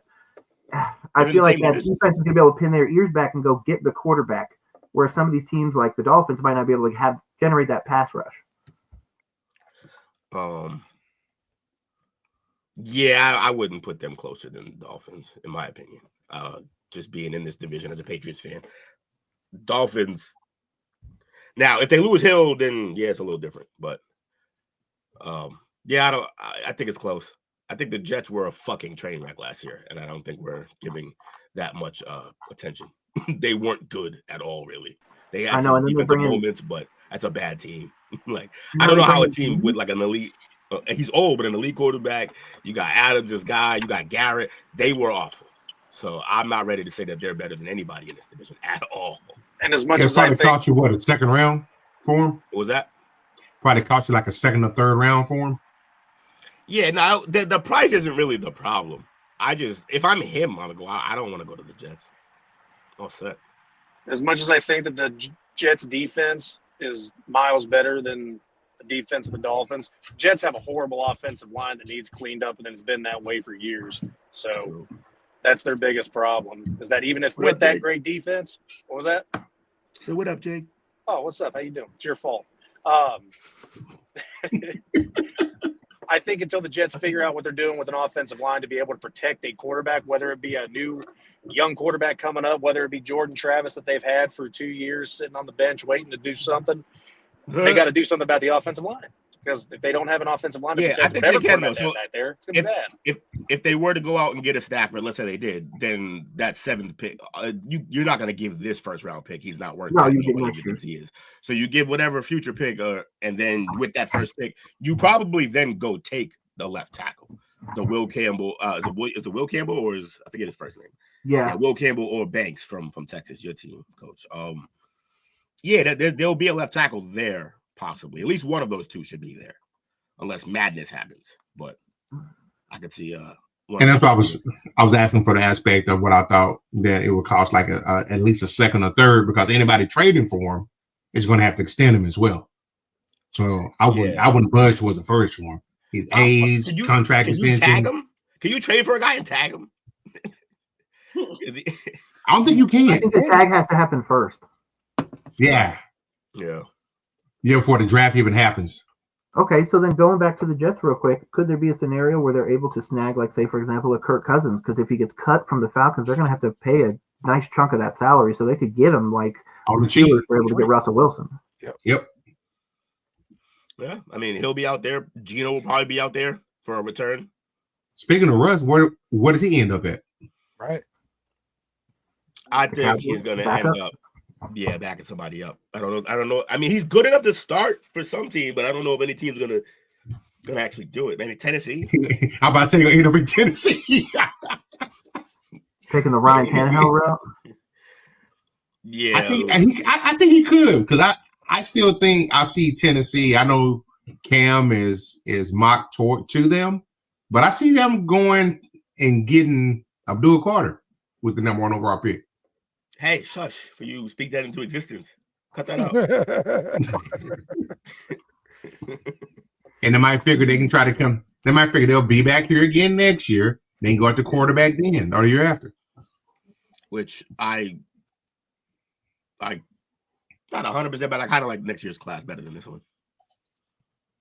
I feel like that defense is going to be able to pin their ears back and go get the quarterback, whereas some of these teams like the Dolphins might not be able to generate that pass rush. Yeah, I wouldn't put them closer than the Dolphins, in my opinion. Just being in this division as a Patriots fan. Dolphins. Now, if they lose Hill, then yeah, it's a little different. But yeah, I think it's close. I think the Jets were a fucking train wreck last year, and I don't think we're giving that much attention. They weren't good at all, really. They had some defensive moments, but that's a bad team. I don't know how a team with like an elite. He's old, but an elite quarterback. You got Adams, this guy. You got Garrett. They were awful. So I'm not ready to say that they're better than anybody in this division at all. And as much It as I probably think, cost you a second round for him? What was that? Probably cost you like a second or third round for him. Yeah, no, the price isn't really the problem. If I'm him, I'm gonna go. I don't want to go to the Jets. All set. as much as I think that the Jets defense is miles better than the defense of the Dolphins, Jets have a horrible offensive line that needs cleaned up, and it's been that way for years. So that's their biggest problem, is that even if with that great defense, what was that? So what up, Jake? Oh, what's up? How you doing? It's your fault. I think until the Jets figure out what they're doing with an offensive line to be able to protect a quarterback, whether it be a new young quarterback coming up, whether it be Jordan Travis that they've had for 2 years sitting on the bench waiting to do something, they got to do something about the offensive line. Because if they don't have an offensive line to protect I think whatever they can, quarterback though. they have back there, it's going to be bad. If they were to go out and get a Stafford, let's say they did, then that 7th pick, you're not going to give this first round pick. He's not worth No, that. you give Nobody next thinks he is. So you give whatever future pick, and then with that first pick, you probably then go take the left tackle, the Will Campbell. Is it Will Campbell or I forget his first name? Yeah, Will Campbell or Banks from Texas, your team, coach. There'll be a left tackle there possibly. At least one of those two should be there. Unless madness happens, but I could see. And that's why I was asking for the aspect of what I thought that it would cost, like at least a second or third, because anybody trading for him is going to have to extend him as well. So I wouldn't budge towards the first one. His age, contract extension. Tag him? Can you trade for a guy and tag him? I don't think you can. I think the tag has to happen first. Yeah. Before the draft even happens. Okay, so then going back to the Jets real quick, could there be a scenario where they're able to snag, like, say, for example, a Kirk Cousins? Because if he gets cut from the Falcons, they're going to have to pay a nice chunk of that salary, so they could get him, like, the Steelers were able to get Russell Wilson. Yep. Yeah, I mean, he'll be out there. Gino will probably be out there for a return. Speaking of Russ, where does he end up at? Right. I think he's going to end up. Yeah, backing somebody up. I don't know. I mean, he's good enough to start for some team, but I don't know if any team's gonna actually do it. Maybe Tennessee. I'm about to say he'll end up in Tennessee. Taking the Ryan Tannehill route. Yeah, I think he could, because I still think I see Tennessee. I know Cam is mocked to them, but I see them going and getting Abdul Carter with the number 1 overall pick. Hey, shush, for you, speak that into existence. Cut that out. And they might figure they can try to come. They might figure they'll be back here again next year. Then go at the quarterback then or the year after. Which I not 100%, but I kind of like next year's class better than this one.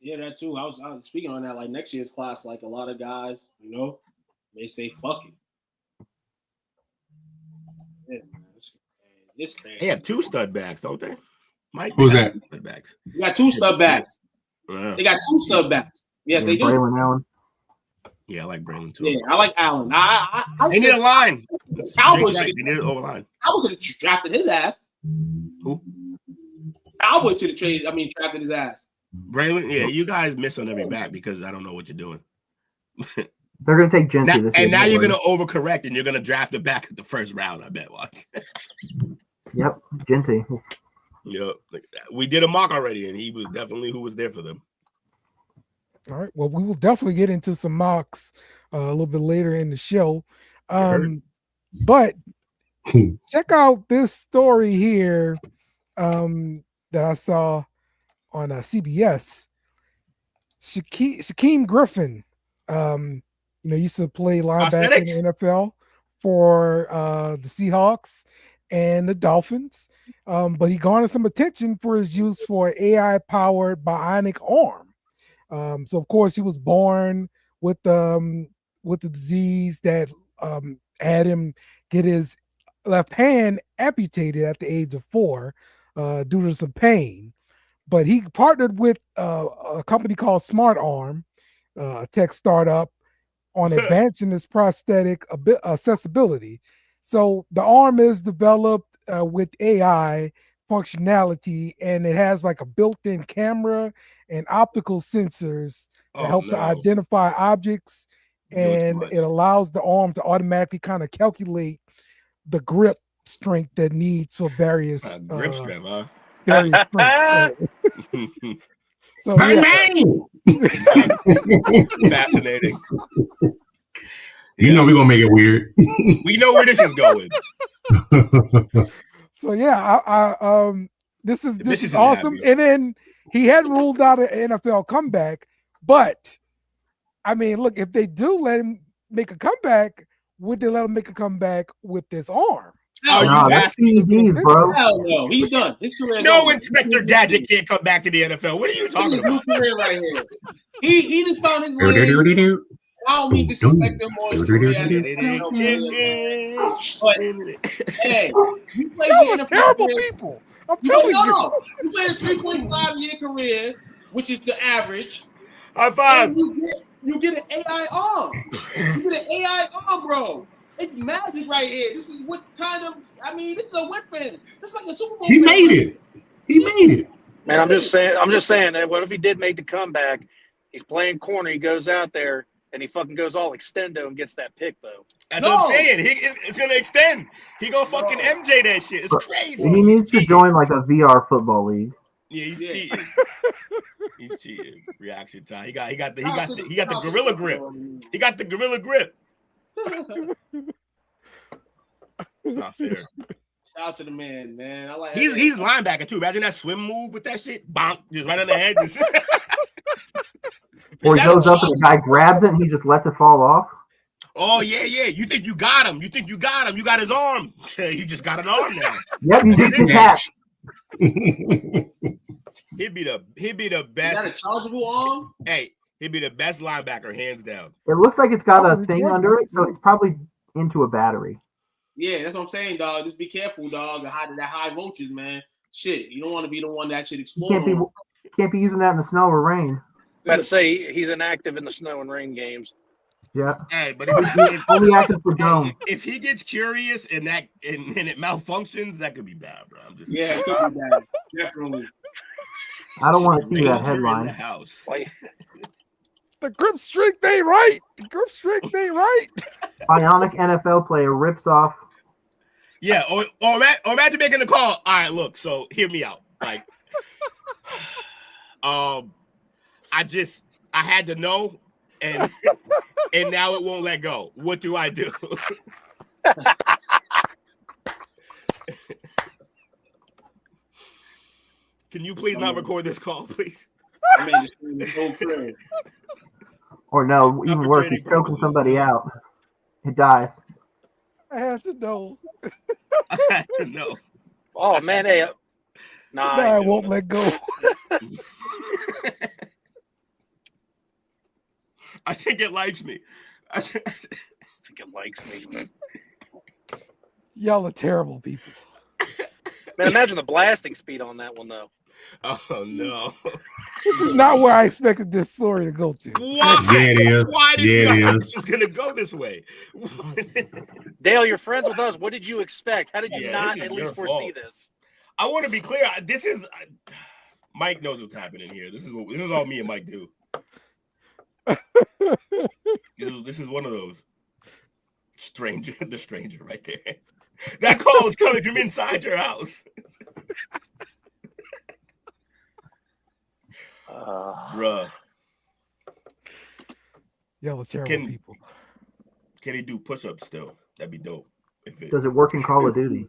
Yeah, that too. I was speaking on that. Like next year's class, like a lot of guys, they say fuck it. Yeah, it's crazy. They have 2 stud backs, don't they? Mike, who's that? Stud backs. You got 2 stud backs. They got 2 stud backs. Yes, they do. Braylon Allen. Yeah, I like Braylon too. Yeah, I like Allen. They need a line. Cowboys they need an over line. Cowboys should have drafted his ass. Who? Cowboys should have drafted his ass. Braylon, yeah, you guys miss on every back because I don't know what you're doing. They're going to take Gentry this year. And now you're going to overcorrect and you're going to draft it back at the first round, I bet. Watch. Yep, Gentry. Yep. We did a mock already, and he was definitely who was there for them. All right. Well, we will definitely get into some mocks a little bit later in the show. But check out this story here that I saw on CBS. Shaquem Griffin, used to play linebacker in the NFL for the Seahawks and the Dolphins, but he garnered some attention for his use for AI-powered bionic arm. So of course he was born with the disease that had him get his left hand amputated at the age of 4 due to some pain. But he partnered with a company called Smart Arm, a tech startup, on advancing this prosthetic accessibility. So the arm is developed with AI functionality, and it has like a built-in camera and optical sensors that help to identify objects and it allows the arm to automatically kind of calculate the grip strength that needs for various grip strength, huh? Various strengths. So Bang, yeah. bang. Fascinating. You know we're gonna make it weird. We know where this is going. So yeah, this is awesome. Happy. And then he had ruled out an NFL comeback, but I mean, look, if they do let him make a comeback, would they let him make a comeback with this arm? No, that's PEDs, bro. Hell no, he's done. His career is No over. Inspector Gadget can't come back to the NFL. What are you talking This is about? his career right here. He just found his lane. I don't mean disrespect him or his career as an NFL player, but hey, you played Y'all the are NFL terrible career. people. I'm telling you. No, you played a 3.5-year career, which is the average. High five. And you get an AI arm. You get an AI arm, bro. It's magic right here. This is what kind of, I mean, this is a win for him. This is like a Super Bowl. He made it. He made it. Man, I'm just saying that what if he did make the comeback? He's playing corner. He goes out there and he fucking goes all extendo and gets that pick, though. That's what I'm saying. It's going to extend. He going to fucking MJ that shit. It's crazy. He needs to join like a VR football league. Yeah, he's cheating. He's cheating. Reaction time. He got the gorilla grip. He got the gorilla grip. It's not fair. Shout out to the man. I like he's linebacker too. Imagine that swim move with that shit. Bonk, just right on the head. Or he goes up and the guy grabs it and he just lets it fall off. Oh yeah. You think you got him. You got his arm. You just got an arm now. Yep, you just detach. He'd be the best. Is that a chargeable arm? Hey, he'd be the best linebacker, hands down. It looks like it's got a thing under it, so it's probably into a battery. Yeah, that's what I'm saying, dog. Just be careful, dog. That high voltage, man. Shit, you don't want to be the one that should explode. Can't be using that in the snow or rain. About to say he's inactive in the snow and rain games. Yeah. Hey, but if only active for dome. If he gets curious and it malfunctions, that could be bad, bro. Yeah, it could be bad. Definitely. I don't want to see that headline. In the house. The grip strength ain't right. The grip strength ain't right. Bionic NFL player rips off. Yeah, or imagine making the call. All right, look, so hear me out. Like, I had to know, and now it won't let go. What do I do? Can you please not record this call, please? I mean, just the whole career. Or no, even worse, he's choking somebody out. It dies. I had to know. I had to know. Oh man, hey, I won't let go. I think it likes me. I think it likes me. Y'all are terrible people. Man, imagine the blasting speed on that one, though. Oh no! This is not where I expected this story to go to. Why? Yeah, it is. Why did Yeah, you it know is. it was gonna go this way? Dale, you're friends with us. What did you expect? How did you not this is at least your foresee fault. this? I want to be clear. This is Mike knows what's happening here. This is all me and Mike do. This is one of those the stranger right there. That call is coming from inside your house. Bruh. Y'all are terrible people. Can he do push-ups still? That'd be dope. Does it work in Call of Duty?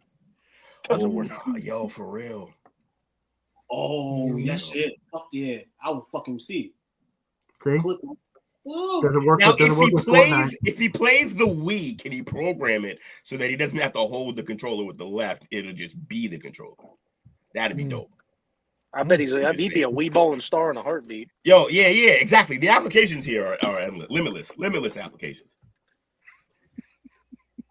Doesn't work. Yo, for real. Oh, yeah, shit. Fuck yeah. I would fucking see. See? Clip. Oh. Does it work? Now, Does it work with Fortnite? if he plays the Wii, can he program it so that he doesn't have to hold the controller with the left? It'll just be the controller. That'd be dope. I bet he'd be a wee bowling star in a heartbeat. Yo, yeah, exactly. The applications here are limitless applications.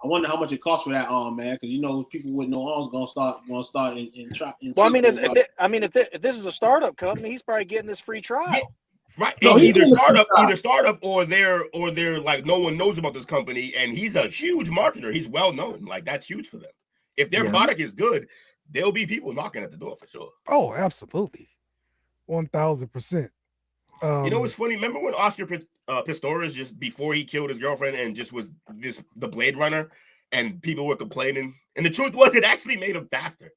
I wonder how much it costs for that arm, man, because people with no arms gonna start and try. Well, if this is a startup company, he's probably getting this free trial. Yeah. Right. No, either startup or they're like no one knows about this company, and he's a huge marketer. He's well known. Like that's huge for them. If their product is good, there'll be people knocking at the door for sure. Oh, absolutely. 1000%. You know what's funny? Remember when Oscar Pistorius just before he killed his girlfriend and just was the Blade Runner, and people were complaining. And the truth was, it actually made him faster.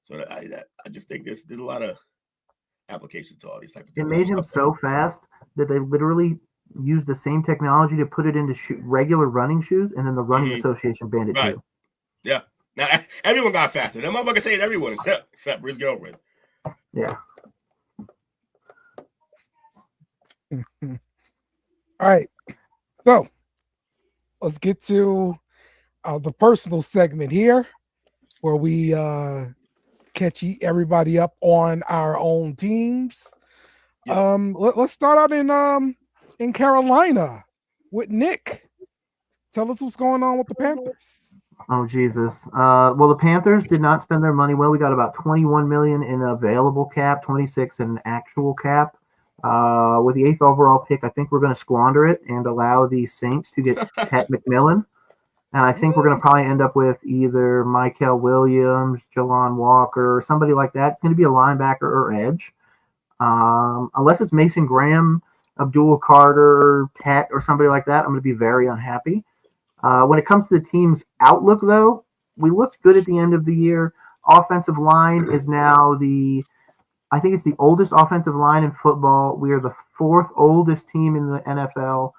So I just think there's a lot of applications to all these types of things. It made him so fast that they literally used the same technology to put it into regular running shoes, and then the running association banned it too. Yeah. Now everyone got faster. That motherfucker saying everyone except for his girlfriend. Yeah. All right. So let's get to the personal segment here, where we catch everybody up on our own teams. Yep. Let's start out in Carolina with Nick. Tell us what's going on with the Panthers. Oh Jesus! Well, the Panthers did not spend their money well. We got about 21 million in available cap, 26 in actual cap. With the 8th overall pick, I think we're going to squander it and allow the Saints to get Ted McMillan. And I think we're going to probably end up with either Michael Williams, Jalon Walker, or somebody like that. It's going to be a linebacker or edge. Unless it's Mason Graham, Abdul Carter, Tet, or somebody like that, I'm going to be very unhappy. When it comes to the team's outlook, though, we looked good at the end of the year. Offensive line is now I think it's the oldest offensive line in football. We are the 4th oldest team in the NFL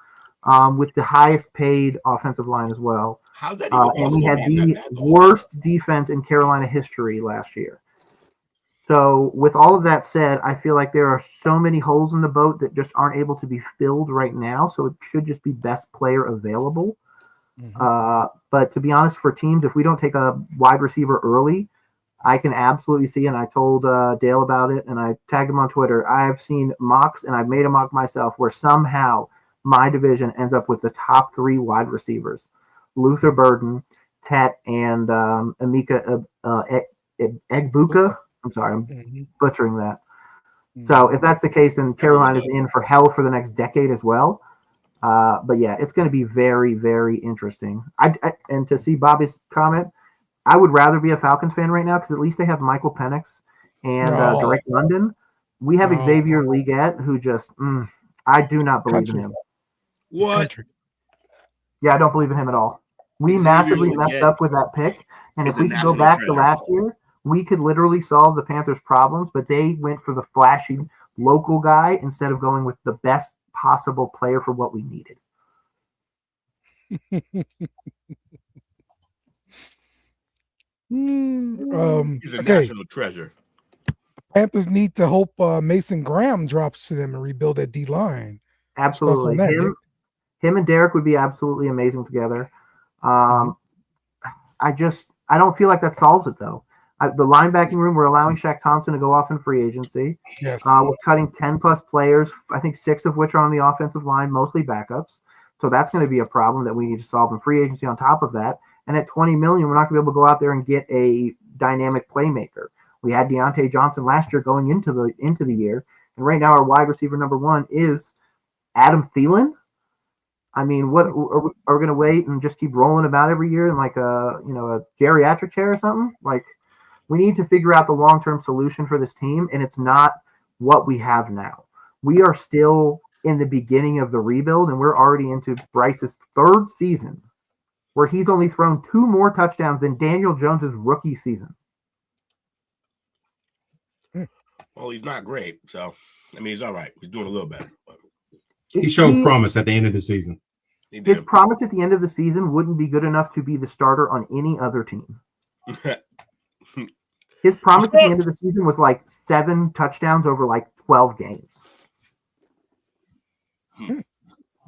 with the highest paid offensive line as well. And we had the worst defense in Carolina history last year. So with all of that said, I feel like there are so many holes in the boat that just aren't able to be filled right now. So it should just be best player available. But to be honest, for teams, if we don't take a wide receiver early, I can absolutely see, and I told Dale about it, and I tagged him on Twitter. I've seen mocks, and I've made a mock myself, where somehow my division ends up with the top 3 wide receivers: Luther Burden, Tet, and Emeka Egbuka. I'm sorry, I'm butchering that. So if that's the case, then Carolina's in for hell for the next decade as well. But yeah, it's going to be very, very interesting. And to see Bobby's comment, I would rather be a Falcons fan right now because at least they have Michael Penix and Drake London. We have Xavier Leggett, who just I do not believe in him. What? Yeah, I don't believe in him at all. We massively messed up with that pick, and if we could go back to last year, we could literally solve the Panthers' problems. But they went for the flashy local guy instead of going with the best possible player for what we needed. He's a national treasure. Panthers need to hope Mason Graham drops to them and rebuild that D line. Absolutely. Him and Derek would be absolutely amazing together. I don't feel like that solves it, though. The linebacking room, we're allowing Shaq Thompson to go off in free agency. Yes. We're cutting 10-plus players, I think 6 of which are on the offensive line, mostly backups. So that's going to be a problem that we need to solve in free agency on top of that. And at $20 million, we're not going to be able to go out there and get a dynamic playmaker. We had Deontay Johnson last year going into the year, and right now our wide receiver number 1 is Adam Thielen. I mean, what are we going to wait and just keep rolling about every year in like a geriatric chair or something? Like, we need to figure out the long-term solution for this team, and it's not what we have now. We are still in the beginning of the rebuild, and we're already into Bryce's 3rd season, where he's only thrown 2 more touchdowns than Daniel Jones's rookie season. Well, he's not great, so I mean, he's all right. He's doing a little better. But he showed promise at the end of the season. His promise at the end of the season wouldn't be good enough to be the starter on any other team. His promise at the end of the season was like 7 touchdowns over like 12 games.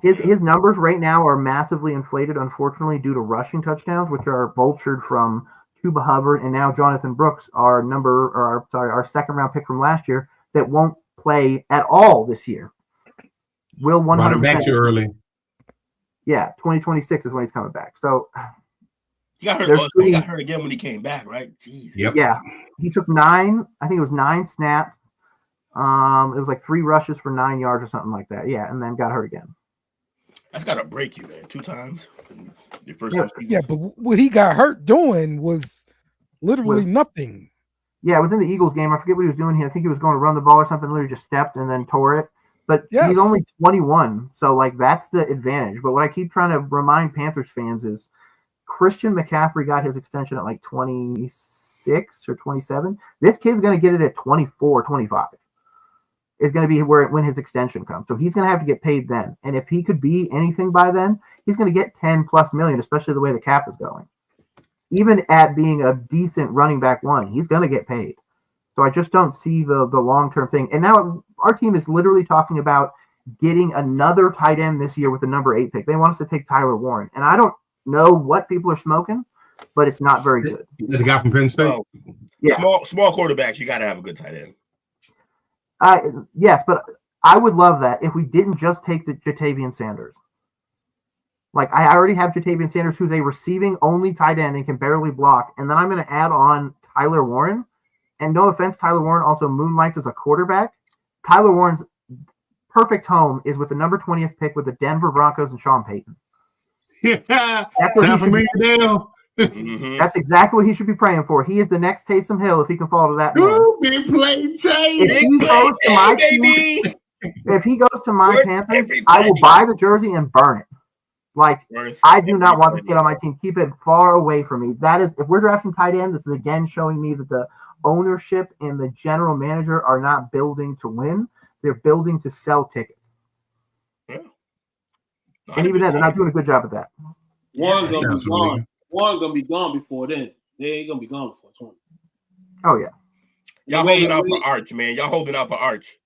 His numbers right now are massively inflated, unfortunately, due to rushing touchdowns, which are vultured from Chuba Hubbard and now Jonathan Brooks, our 2nd-round pick from last year, that won't play at all this year. Will 100% brought him back too early. Yeah, 2026 is when he's coming back. So he got hurt. He got hurt again when he came back, right? Jeez. Yep. Yeah, he took 9. I think it was 9 snaps. It was like 3 rushes for 9 yards or something like that. Yeah, and then got hurt again. That's got to break you, man. 2 times. Your first yeah, but what he got hurt doing was literally nothing. Yeah, it was in the Eagles game. I forget what he was doing here. I think he was going to run the ball or something. Literally just stepped and then tore it. But Yes. he's only 21, so like that's the advantage. But what I keep trying to remind Panthers fans is Christian McCaffrey got his extension at like 26 or 27. This kid's going to get it at 24, 25. Is going to be when his extension comes. So he's going to have to get paid then. And if he could be anything by then, he's going to get 10 plus million, especially the way the cap is going. Even at being a decent running back one, he's going to get paid. So I just don't see the long-term thing. And now our team is literally talking about getting another tight end this year with the number 8 pick. They want us to take Tyler Warren. And I don't know what people are smoking, but it's not very good. The guy from Penn State? Well, Yeah. Small quarterbacks, you got to have a good tight end. Yes, but I would love that if we didn't just take the Jatavian Sanders. Like, I already have Jatavian Sanders, who's a receiving-only tight end and can barely block. And then I'm going to add on Tyler Warren. And no offense, Tyler Warren also moonlights as a quarterback. Tyler Warren's perfect home is with the number 20th pick with the Denver Broncos and Sean Payton. Yeah, That's what sound familiar, Dale? That's exactly what he should be praying for. He is the next Taysom Hill if he can fall to that. Big play, If he goes to my team, if he goes to my Panthers, I will buy the jersey and burn it. Like, I do not want this kid on my team. Keep it far away from me. That is, if we're drafting tight end, this is again showing me that the ownership and the general manager are not building to win. They're building to sell tickets. Yeah. And even then, they're not doing a good job at that. Warren's gonna be gone. Warren's gonna be gone before then. They ain't gonna be gone before 20. Oh yeah. Y'all holding out for Arch, man. Y'all holding out for Arch.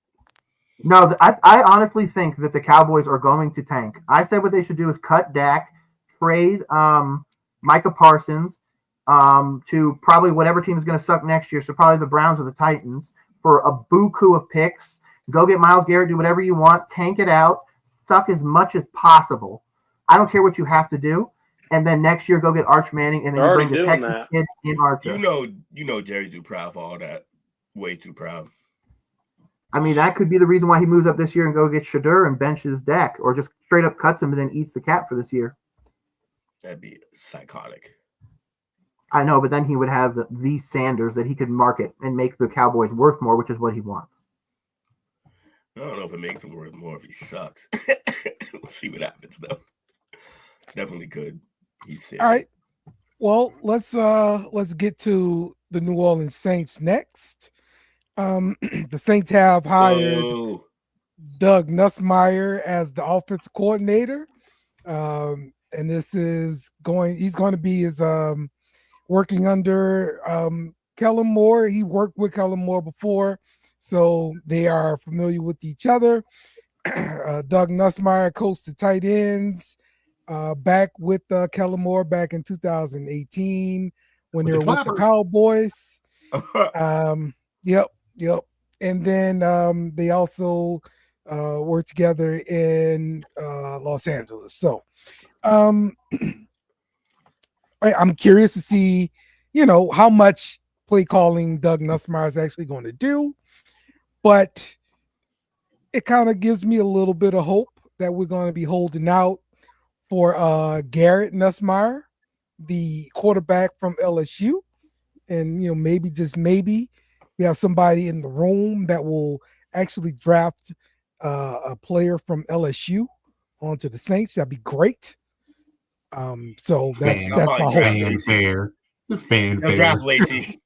No, I honestly think that the Cowboys are going to tank. I said what they should do is cut Dak, trade Micah Parsons to probably whatever team is going to suck next year, so probably the Browns or the Titans, for a buku of picks. Go get Myles Garrett, do whatever you want, tank it out, suck as much as possible. I don't care what you have to do. And then next year, go get Arch Manning, and then you bring the Texas kid in Archer. You know Jerry's too proud for all that. Way too proud. I mean, that could be the reason why he moves up this year and go get Shadur and benches Dak, or just straight up cuts him and then eats the cap for this year. That'd be psychotic. I know, but then he would have the Sanders that he could market and make the Cowboys worth more, which is what he wants. I don't know if it makes him worth more if he sucks. We'll see what happens, though. Definitely could. He's sick. All right. Well, let's get to the New Orleans Saints next. The Saints have hired Doug Nussmeier as the offensive coordinator. And he's going to be working under Kellen Moore. He worked with Kellen Moore before, so they are familiar with each other. Doug Nussmeier coached the tight ends back with Kellen Moore back in 2018 when they were with the Cowboys. Yep. And then they also worked together in Los Angeles. So I'm curious to see, how much play calling Doug Nussmeier is actually going to do. But it kind of gives me a little bit of hope that we're going to be holding out for Garrett Nussmeier, the quarterback from LSU. And, maybe, just maybe, we have somebody in the room that will actually draft a player from LSU onto the Saints. That'd be great. So that's my hope. Fanfare. Draft Lacey.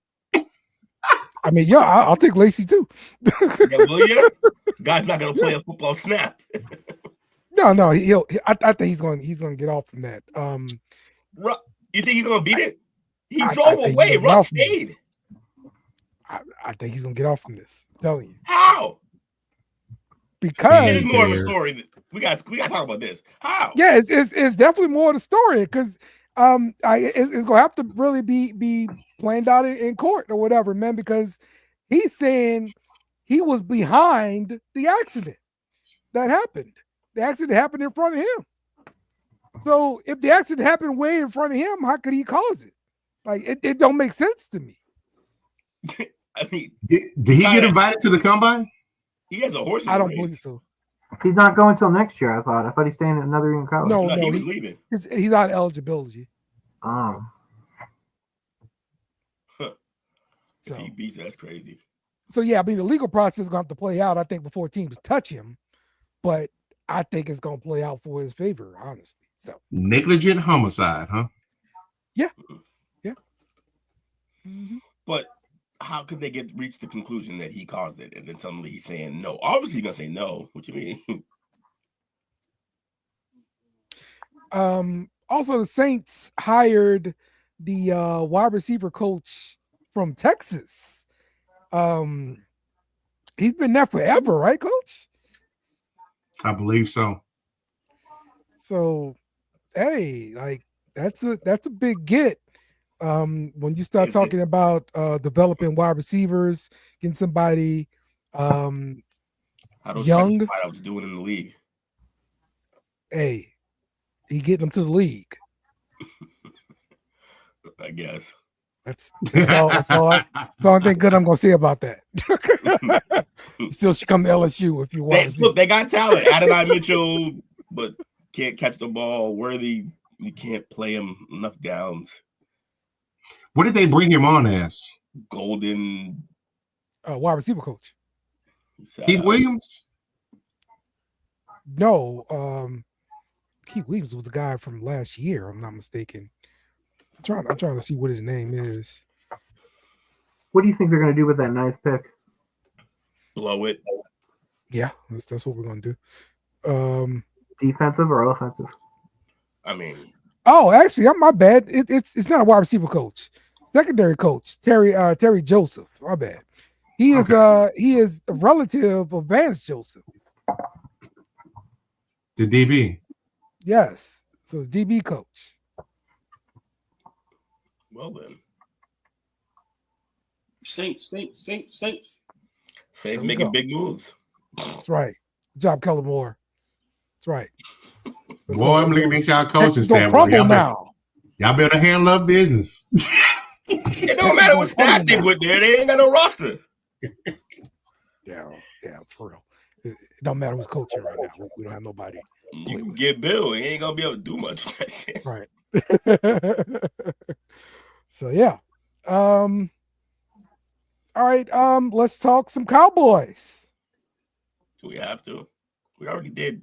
I mean, I'll take Lacey too. Will you? Guy's not gonna play a football snap. No, I think he's going to get off from that. You think he's gonna beat it? He drove away. Ruck stayed. I think he's gonna get off from this. I'm telling you. How? Because there's more of a story. We got to talk about this. How? Yeah, it's definitely more of the story because it's gonna have to really be planned out in court or whatever, man. Because he's saying he was behind the accident that happened. The accident happened in front of him. So if the accident happened way in front of him, how could he cause it? Like it don't make sense to me. I mean, did he get invited to the combine? He has a horse. I don't believe so. He's not going till next year. I thought he's staying another year in college. No, he was leaving. He's on eligibility. Oh. If he beats, that's crazy. So yeah, I mean the legal process is gonna have to play out, I think, before teams touch him. but I think it's going to play out for his favor, honestly. So negligent homicide, huh? Yeah. But how could they reach the conclusion that he caused it, and then suddenly he's saying no? Obviously, he's gonna say no. What you mean? Also, the Saints hired the wide receiver coach from Texas. He's been there forever, right, Coach? I believe so. So, hey, like that's a big get. When you start talking about developing wide receivers, getting somebody How those young, wideouts doing in the league? Hey, he getting them to the league. I guess that's all. That's all I think good I'm gonna say about that. Still should come to LSU if you want. Look, they got talent. Adonai Mitchell, but can't catch the ball. Worthy, you can't play him enough downs. What did they bring him on as? Golden wide receiver coach. Keith Williams? No, Keith Williams was the guy from last year. I'm not mistaken. I'm trying to see what his name is. What do you think they're going to do with that ninth pick? Blow it. Yeah, that's what we're going to do. Defensive or offensive? I mean, actually, my bad. It's not a wide receiver coach. Secondary coach Terry Joseph. My bad. He is a relative of Vance Joseph. The DB. Yes. So DB coach. Well then. Saints. Saints making big moves. That's right. Good job, Kellen Moore. That's right. Boy, I'm looking at y'all coaching staff. Y'all better handle up business. It don't matter what staff they put there. They ain't got no roster. Yeah, for real. It don't matter who's coaching right now. We don't have nobody. You can get Bill. He ain't gonna be able to do much. Right. So yeah. All right. Let's talk some Cowboys. We have to. We already did.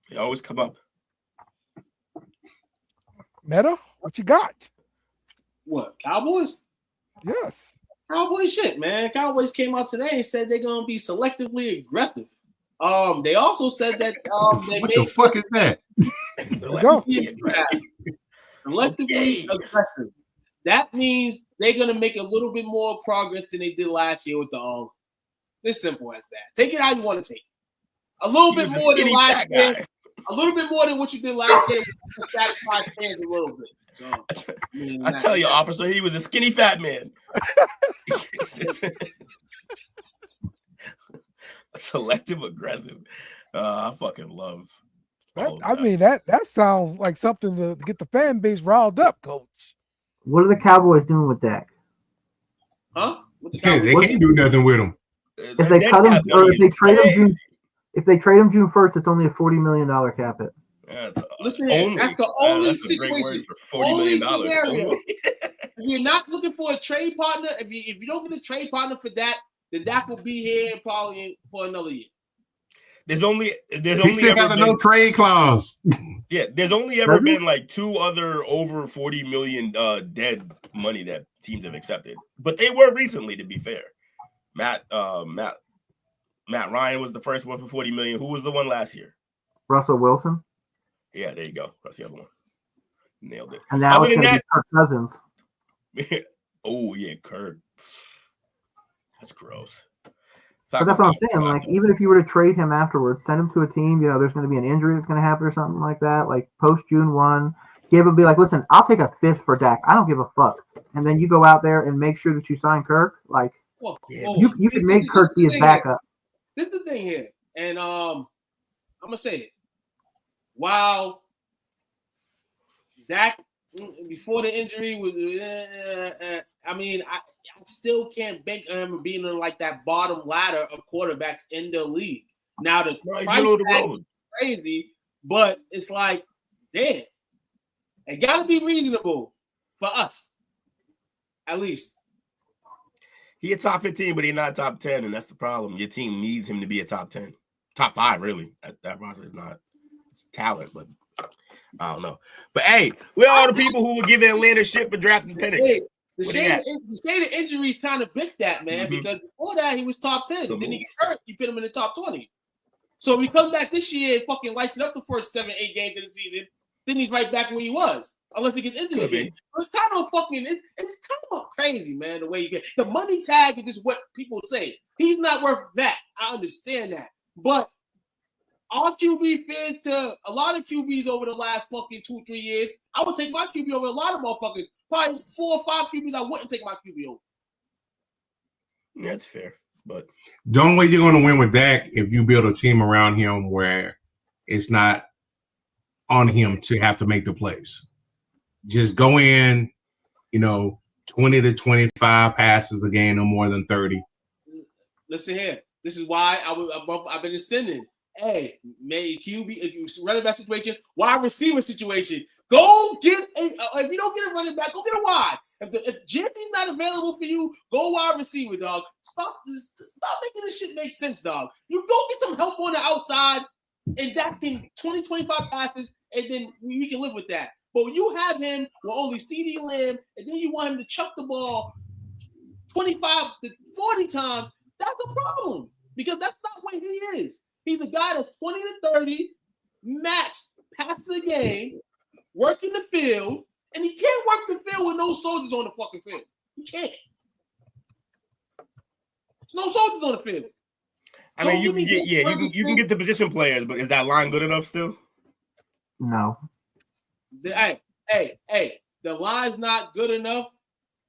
They always come up. Meta, what you got? What, Cowboys? Yes. Cowboys shit, man. Cowboys came out today and said they're gonna be selectively aggressive. They also said that what the fuck is that? Selectively aggressive. That means they're gonna make a little bit more progress than they did last year with the It's simple as that. Take it how you want to take it. A little bit more than last year. A little bit more than what you did last year to satisfy fans a little bit. So, I tell you, officer, he was a skinny fat man. Selective aggressive. I fucking love. That sounds like something to get the fan base riled up, Coach. What are the Cowboys doing with Dak? Huh? They can't do nothing with him. If they cut him, or if they trade him June 1st, it's only a $40 million cap hit. Listen, that's the only situation. Only scenario. If you're not looking for a trade partner, if you don't get a trade partner for that, then Dak will be here probably for another year. He still has a no trade clause. Yeah, there's only ever been like 2 other over 40 million dead money that teams have accepted, but they were recently, to be fair. Matt Ryan was the first one for 40 million. Who was the one last year? Russell Wilson. Yeah, there you go. That's the other one. Nailed it. And now it's going to be Kirk Cousins. Oh yeah, Kirk. That's gross. But that's what I'm saying. Like, even if you were to trade him afterwards, send him to a team, there's going to be an injury that's going to happen or something like that. Like, post June 1, be like, listen, I'll take a 5th for Dak. I don't give a fuck. And then you go out there and make sure that you sign Kirk. Like, you can make Kirk be his backup. This is the thing here. And I'm going to say it. Wow. Dak, before the injury, I still can't bank on him being in like that bottom ladder of quarterbacks in the league. Now the price tag is crazy, but it's like, damn, it got to be reasonable for us, at least. He a top 15, but he's not top 10, and that's the problem. Your team needs him to be a top 10. Top 5, really. That roster is not talent, but I don't know. But hey, we're all the people who will give Atlanta shit for drafting Penix. The shade of injuries kind of bit that, man, because before that he was top 10. Then he gets hurt, you put him in the top 20. So we come back this year and fucking lights it up the first 7-8 games of the season, then he's right back where he was. Unless he gets injured again. It's kind of fucking it's kind of crazy, man, the way you get the money tag is just what people say. He's not worth that. I understand that. But our QB fans to a lot of QBs over the last fucking 2-3 years, I would take my QB over a lot of motherfuckers. Probably 4 or 5 QBs I wouldn't take my QB over. Yeah, that's fair. But the only way you're going to win with Dak if you build a team around him where it's not on him to have to make the plays. Just go in, 20 to 25 passes a game, no more than 30. Listen here. This is why I've been ascending. Hey, maybe QB, running back situation, wide receiver situation. Go get if you don't get a running back, go get a wide. If Jensen's not available for you, go wide receiver, dog. Stop making this shit make sense, dog. You go get some help on the outside, and that can 20-25 passes, and then we can live with that. But when you have him with only CeeDee Lamb, and then you want him to chuck the ball 25 to 40 times, that's a problem. Because that's not what he is. He's a guy that's 20 to 30, max passes a game, working the field, and he can't work the field with no soldiers on the fucking field. He can't. There's no soldiers on the field. I mean, you can get the position players, but is that line good enough still? No. Hey, the line's not good enough,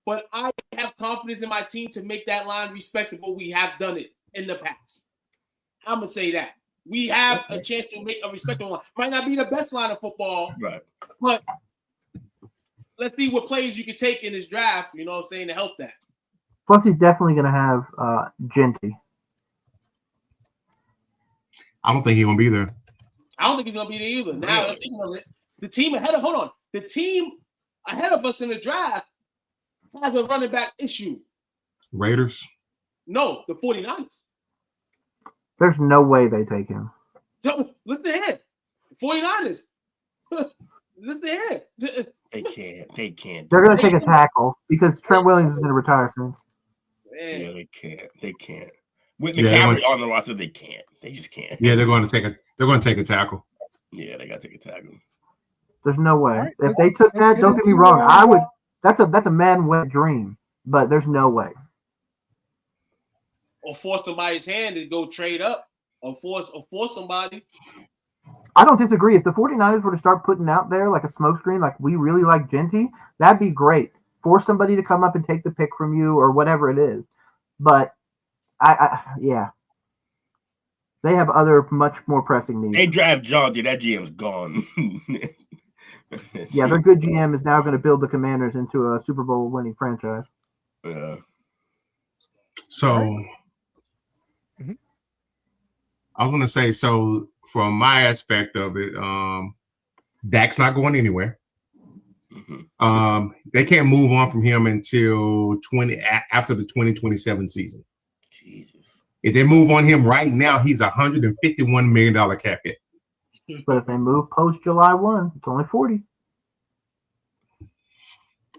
but I have confidence in my team to make that line respectable. We have done it in the past. I'm going to say that. We have a chance to make a respectable line. Might not be the best line of football, right? But let's see what plays you can take in this draft, you know what I'm saying, to help that. Plus, he's definitely going to have Genty. I don't think he's going to be there. I don't think he's going to be there either. Now, let's think of it. The team ahead of us in the draft has a running back issue. Raiders? No, the 49ers. There's no way they take him. Listen here. 49ers. Listen here. They can't. They're going to take a tackle because Trent Williams is going to retire soon. Yeah, they can't. With McCaffrey on the roster, they can't. They just can't. Yeah, they're going to take a tackle. Yeah, they got to take a tackle. There's no way. Right, if they took that, don't get me wrong. I would. That's a man wet dream, but there's no way. Or force somebody's hand to go trade up, or force somebody. I don't disagree. If the 49ers were to start putting out there like a smokescreen, like we really like Genty, that'd be great. Force somebody to come up and take the pick from you or whatever it is. But yeah. They have other much more pressing needs. They draft John, dude. That GM's gone. Yeah, their good GM is now going to build the Commanders into a Super Bowl winning franchise. Yeah. So I was going to say, so from my aspect of it, Dak's not going anywhere. Mm-hmm. They can't move on from him until after the 2027 season. Jesus. If they move on him right now, he's $151 million cap hit. But if they move post July 1, it's only 40.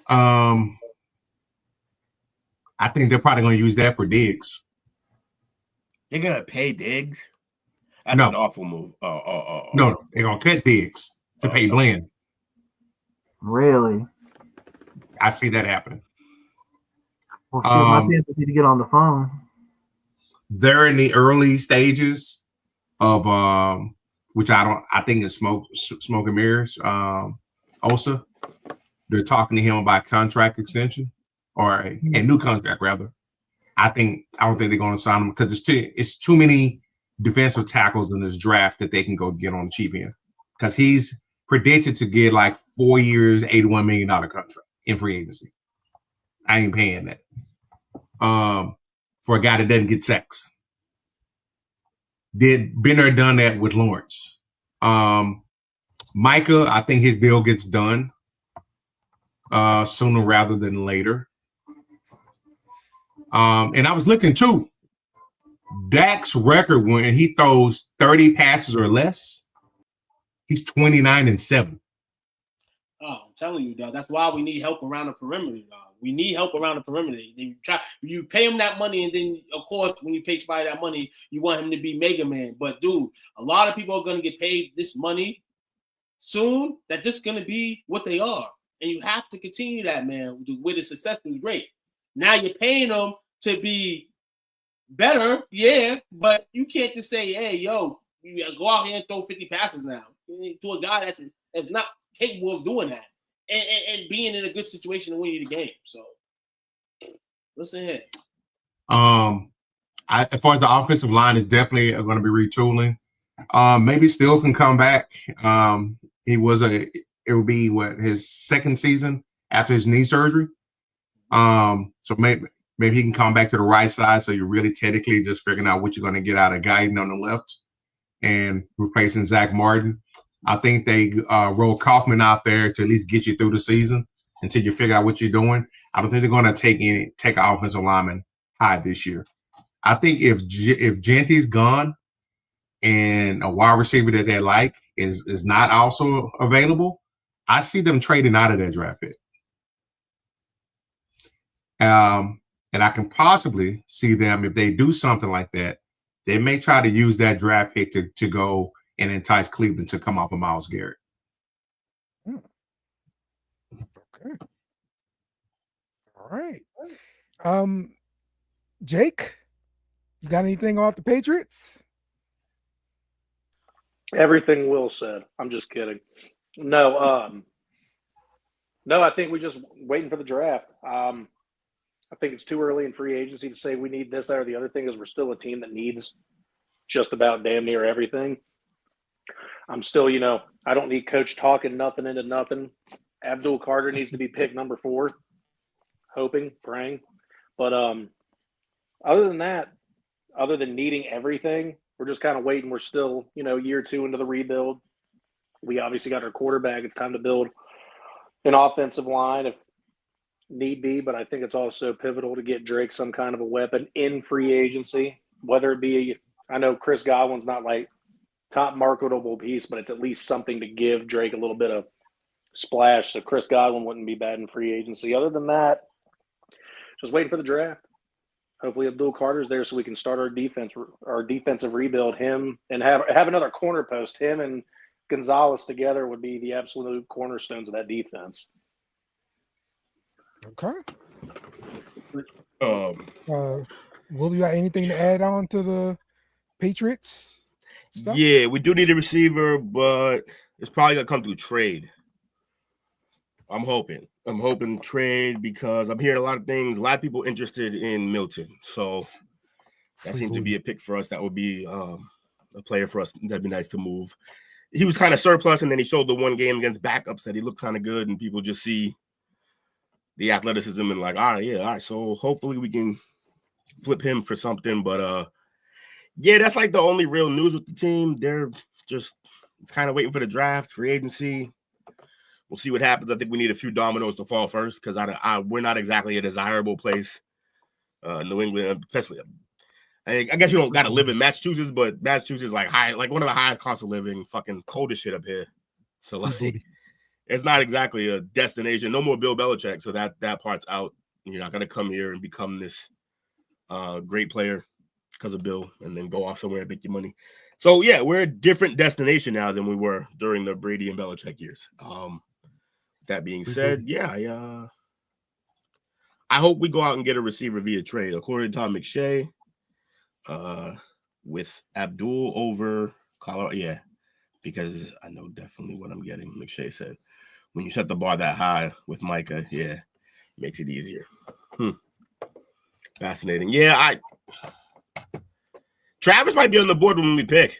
I think they're probably going to use that for Diggs. They're going to pay Diggs? That's an awful move. No, they're going to cut Diggs to pay Glenn. Really? I see that happening. Well, see, my Panthers need to get on the phone. They're in the early stages of which I think is smoke and mirrors. Osa, they're talking to him about contract extension or a new contract rather. I don't think they're going to sign him because it's too many defensive tackles in this draft that they can go get on the cheap end because he's predicted to get like 4 years, $81 million contract in free agency. I ain't paying that for a guy that doesn't get sacks. Been there, done that with Lawrence. Micah, I think his deal gets done sooner rather than later. And I was looking too. Dak's record when he throws 30 passes or less, he's 29-7. Oh, I'm telling you, dog. That's why we need help around the perimeter, dog. We need help around the perimeter. You pay him that money, and then, of course, when you pay somebody that money, you want him to be Mega Man. But, dude, a lot of people are going to get paid this money soon that this is going to be what they are. And you have to continue that, man. With the success is great. Now you're paying them to be better, yeah, but you can't just say, hey, yo, you go out here and throw 50 passes now to a guy that's not capable of doing that and being in a good situation to win you the game. So, listen here. As far as the offensive line is definitely going to be retooling. Maybe Still can come back. It will be his second season after his knee surgery. So maybe he can come back to the right side. So you're really technically just figuring out what you're going to get out of Guyton on the left and replacing Zach Martin. I think they roll Kaufman out there to at least get you through the season until you figure out what you're doing. I don't think they're going to take an offensive lineman high this year. I think if Genty's gone and a wide receiver that they like is not also available, I see them trading out of that draft pick. And I can possibly see them, if they do something like that, they may try to use that draft pick to go and entice Cleveland to come off of Myles Garrett. Okay. All right. Jake, you got anything about the Patriots? Everything Will said. I'm just kidding. No, I think we're just waiting for the draft. I think it's too early in free agency to say we need this, that, or the other thing, is we're still a team that needs just about damn near everything. I'm still, I don't need coach talking nothing into nothing. Abdul Carter needs to be picked number 4. Hoping, praying. But other than that, other than needing everything, we're just kind of waiting. We're still, year 2 into the rebuild. We obviously got our quarterback. It's time to build an offensive line if need be, but I think it's also pivotal to get Drake some kind of a weapon in free agency, whether it be, I know Chris Godwin's not like top marketable piece, but it's at least something to give Drake a little bit of splash. So Chris Godwin wouldn't be bad in free agency. Other than that, just waiting for the draft. Hopefully Abdul Carter's there so we can start our defensive rebuild. Him and have another corner post. Him and Gonzalez together would be the absolute cornerstones of that defense. Okay. Will you got anything to add on to the Patriots stuff? Yeah, we do need a receiver, but it's probably gonna come through trade. I'm hoping trade because I'm hearing a lot of things. A lot of people interested in Milton, so that seems to be a pick for us. That would be a player for us. That'd be nice to move. He was kind of surplus, and then he showed the one game against backups that he looked kind of good, and people just see the athleticism and like, all right. So hopefully we can flip him for something. But yeah, that's like the only real news with the team. They're just kind of waiting for the draft, free agency. We'll see what happens. I think we need a few dominoes to fall first because we're not exactly a desirable place. New England, especially. I guess you don't got to live in Massachusetts, but Massachusetts is like one of the highest cost of living, fucking coldest shit up here. So like, it's not exactly a destination. No more Bill Belichick, so that part's out. You're not gonna come here and become this great player because of Bill, and then go off somewhere and make your money. So yeah, we're a different destination now than we were during the Brady and Belichick years. That being said, yeah, I hope we go out and get a receiver via trade. According to Tom McShay, with Abdul over Colorado, yeah, because I know definitely what I'm getting. McShay said, when you set the bar that high with Micah, yeah, it makes it easier. Fascinating. Yeah, Travis might be on the board when we pick.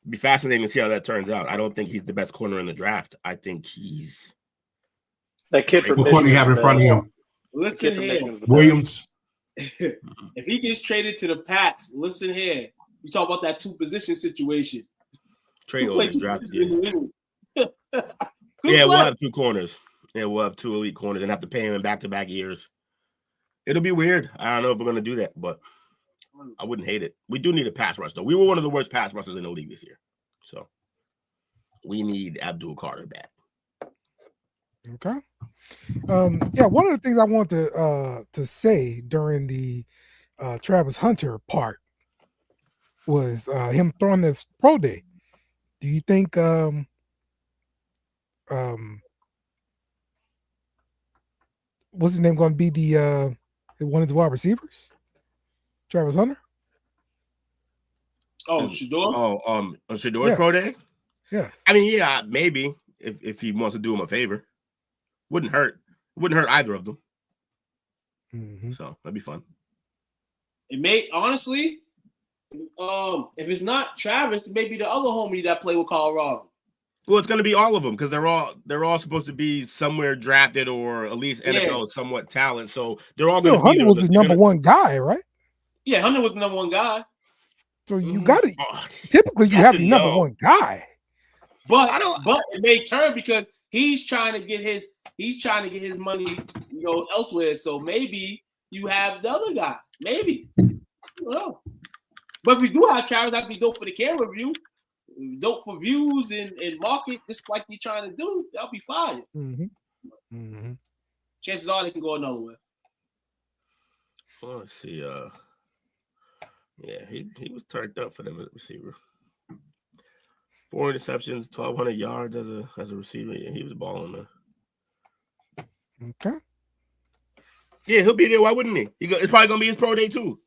It'd be fascinating to see how that turns out. I don't think he's the best corner in the draft. I think he's that kid from What corner you have in front of him? Listen here, Williams. If he gets traded to the Pats, listen here. You talk about that 2-position situation. Trade over his draft. Yeah, we'll have 2 corners. Yeah, we'll have 2 elite corners and have to pay him in back-to-back years. It'll be weird. I don't know if we're gonna do that, but I wouldn't hate it. We do need a pass rush though. We were one of the worst pass rushers in the league this year, so we need Abdul Carter back. Okay. Yeah, one of the things I want to say during the Travis Hunter part was him throwing this pro day. Do you think what's his name going to be the one of the wide receivers? Travis Hunter? Oh, Shador? Shador's pro day? Yes. I mean, yeah, maybe if he wants to do him a favor. Wouldn't hurt. Wouldn't hurt either of them. Mm-hmm. So that'd be fun. It may honestly, if it's not Travis, it may be the other homie that played with Colorado. Well, it's going to be all of them because they're all supposed to be somewhere drafted or at least NFL somewhat talent. So they're all going to be. Hunter was his number one guy, right? Yeah, Hunter was the number one guy. So you got to typically you have the number one guy. But it may turn because he's trying to get his money, elsewhere. So maybe you have the other guy. Maybe. I don't know. But if we do have Travis, that'd be dope for the camera view. Dope for views and market, just like they're trying to do. That'll be fire. Mm-hmm. Mm-hmm. Chances are they can go another way. Well, let's see. Yeah, he was turned up for them as a receiver. 4 interceptions, 1,200 yards as a receiver. Yeah, he was balling there. Okay. Yeah, he'll be there. Why wouldn't he? It's probably gonna be his pro day too.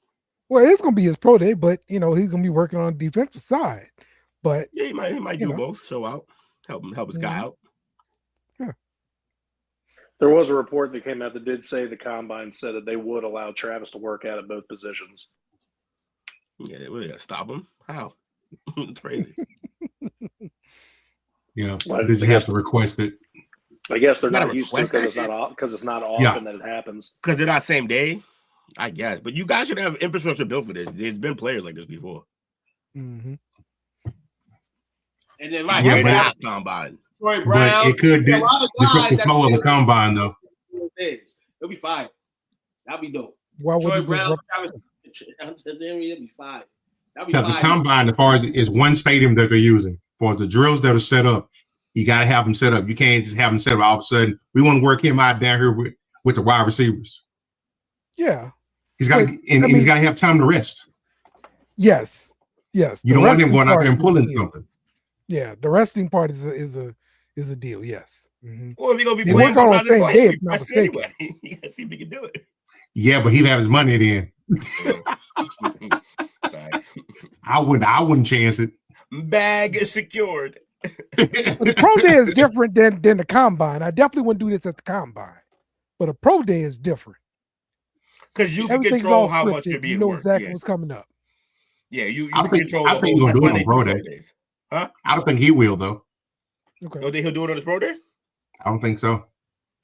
Well, it's gonna be his pro day, but he's gonna be working on the defensive side. But yeah, he might do both. Show out, help his guy out. Yeah. There was a report that came out that did say the combine said that they would allow Travis to work out at both positions. Yeah, they really gotta stop him. How? It's crazy. Yeah, did you have to request it? I guess they're not used to it because it's not often that it happens. Because they're not same day, I guess. But you guys should have infrastructure built for this. There's been players like this before. Mm-hmm. And then now combine. Troy Brown. But it could disrupt the flow of the combine, though. It'll be fine. That'll be dope. Why would Troy Brown, it'll be fine. Because the combine, as far as is one stadium that they're using for the drills that are set up, you got to have them set up. You can't just have them set up all of a sudden. We want to work him out down here with the wide receivers. Yeah, he's got he's got to have time to rest. Yes. You don't want him going out there and pulling something. Yeah, the resting part is a deal. Yes. Mm-hmm. Well, if you're gonna be working on the same day, if not mistaken. Anyway. You gotta see if he can do it. Yeah, but he'd have his money then. I wouldn't chance it. Bag is secured. But the pro day is different than the combine. I definitely wouldn't do this at the combine, but a pro day is different because you can control how much you're being worked. Exactly what's coming up. Yeah, you I can think, control. I think he's gonna do it on pro day. Huh? I don't think he will though. Okay. You think he'll do it on his pro day? I don't think so.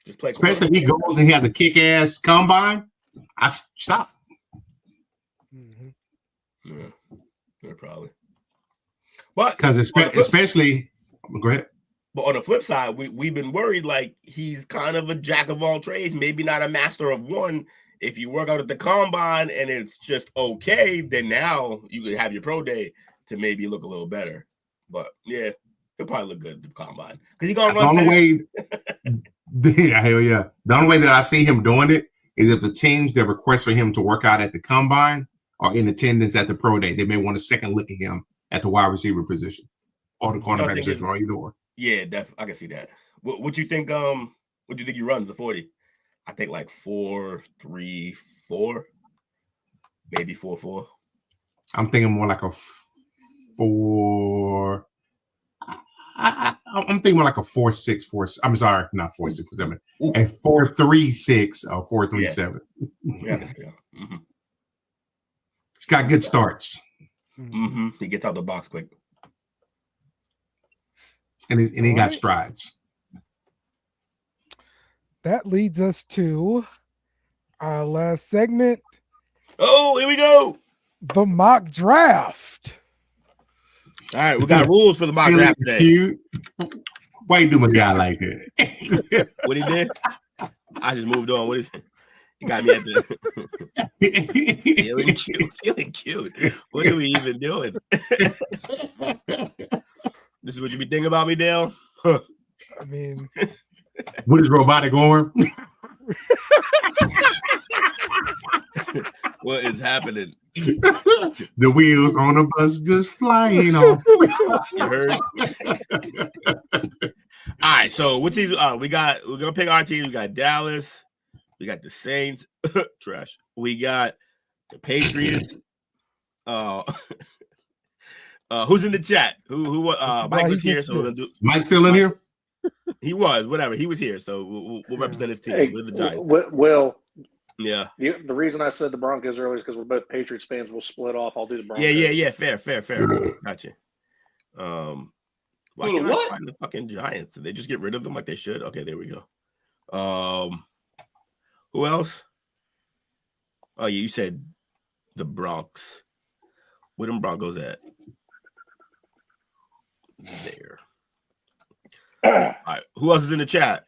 Just play. Especially if he goes and he has a kick-ass combine. I stop. Mm-hmm. Yeah, probably. But because especially, go ahead. But on the flip side, we've been worried like he's kind of a jack of all trades, maybe not a master of one. If you work out at the combine and it's just okay, then now you could have your pro day to maybe look a little better. But yeah, he'll probably look good at the combine because he's gonna run. The only way, hell yeah. The only way that I see him doing it is if the teams that request for him to work out at the combine are in attendance at the pro day. They may want a second look at him at the wide receiver position or the cornerback position or either or. Yeah, I can see that. What you think? What do you think he runs the 40? I think like 4.34, maybe 4.4. I'm thinking more like a 4. I'm thinking more like a 4.6, 4. I'm sorry, not 4.6, 4.7. A 4.36 or 4.37. Yeah. Mm-hmm. He's got good starts. Mm-hmm. He gets out the box quick. And he got strides. That leads us to our last segment. Oh, here we go. The mock draft. All right, we got rules for the mock draft today. Why you do my guy like that? What he did? I just moved on. What is it? You got me at the feeling cute. What are we even doing? This is what you be thinking about me, Dale? I mean, what is robotic arm? What is happening? The wheels on the bus just flying off. You heard? All right, so what team? We're gonna pick our teams. We got Dallas, we got the Saints, trash. We got the Patriots. Who's in the chat? Who? Mike was here, so we're gonna do. Mike still in here? He was, whatever. He was here, so we'll represent his team. Hey, We're the Giants. Will. Yeah. The reason I said the Broncos earlier is because we're both Patriots fans. We'll split off. I'll do the Broncos. Yeah. Fair. Gotcha. Why can't I find the fucking Giants? Did they just get rid of them like they should? Okay, there we go. Who else? Oh, yeah, you said the Bronx. Where them Broncos at? There. All right. Who else is in the chat?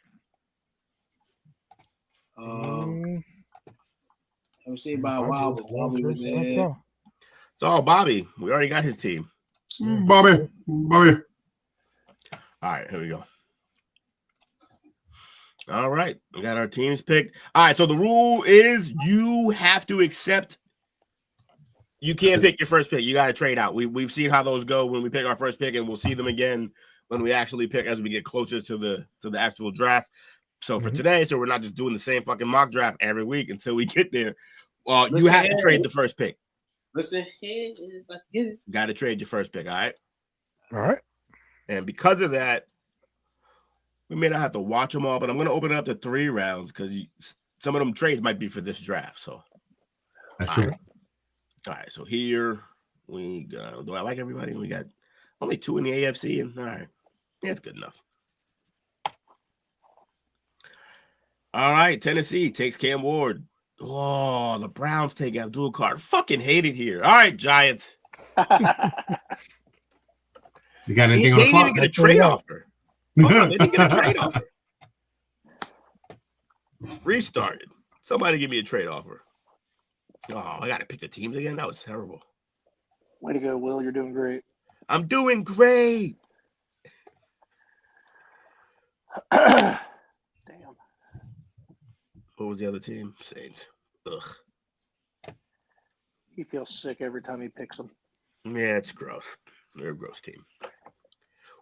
I was saying by a while, but Bobby was in. It's all Bobby. We already got his team. Bobby. All right, here we go. All right, we got our teams picked. All right, so the rule is you have to accept. You can't pick your first pick. You got to trade out. We've seen how those go when we pick our first pick, and we'll see them again when we actually pick as we get closer to the actual draft. So for today, so we're not just doing the same fucking mock draft every week until we get there. Well, you have to trade the first pick. Listen here, let's get it. Got to trade your first pick, all right? All right. And because of that, we may not have to watch them all, but I'm going to open it up to 3 rounds because some of them trades might be for this draft. So that's true. All right. So here we go. Do I like everybody? We got only 2 in the AFC. And all right. Yeah, it's good enough. All right. Tennessee takes Cam Ward. Oh, the Browns take Abdul Carter. Fucking hate it here. All right, Giants. You got anything They on the didn't clock? even get a trade offer. Hold on, they didn't get a trade offer. Restarted. Somebody give me a trade offer. Oh, I got to pick the teams again? That was terrible. Way to go, Will. You're doing great. I'm doing great. Damn. What was the other team? Saints. Ugh. He feels sick every time he picks them. Yeah, it's gross. They're a gross team.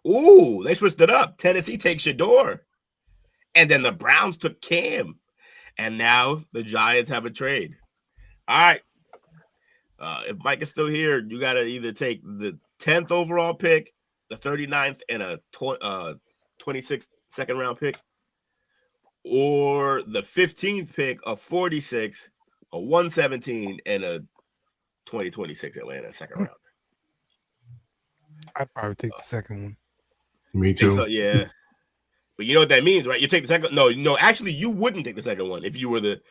Ooh, they switched it up. Tennessee takes Shador. And then the Browns took Cam. And now the Giants have a trade. All right. If Mike is still here, you got to either take the 10th overall pick, the 39th, and a 26th second round pick, or the 15th pick, a 46, a 117, and a 2026 Atlanta second round. I'd probably take the second one. Me too. So, yeah. But you know what that means, right? You take the second. No, actually, you wouldn't take the second one if you were the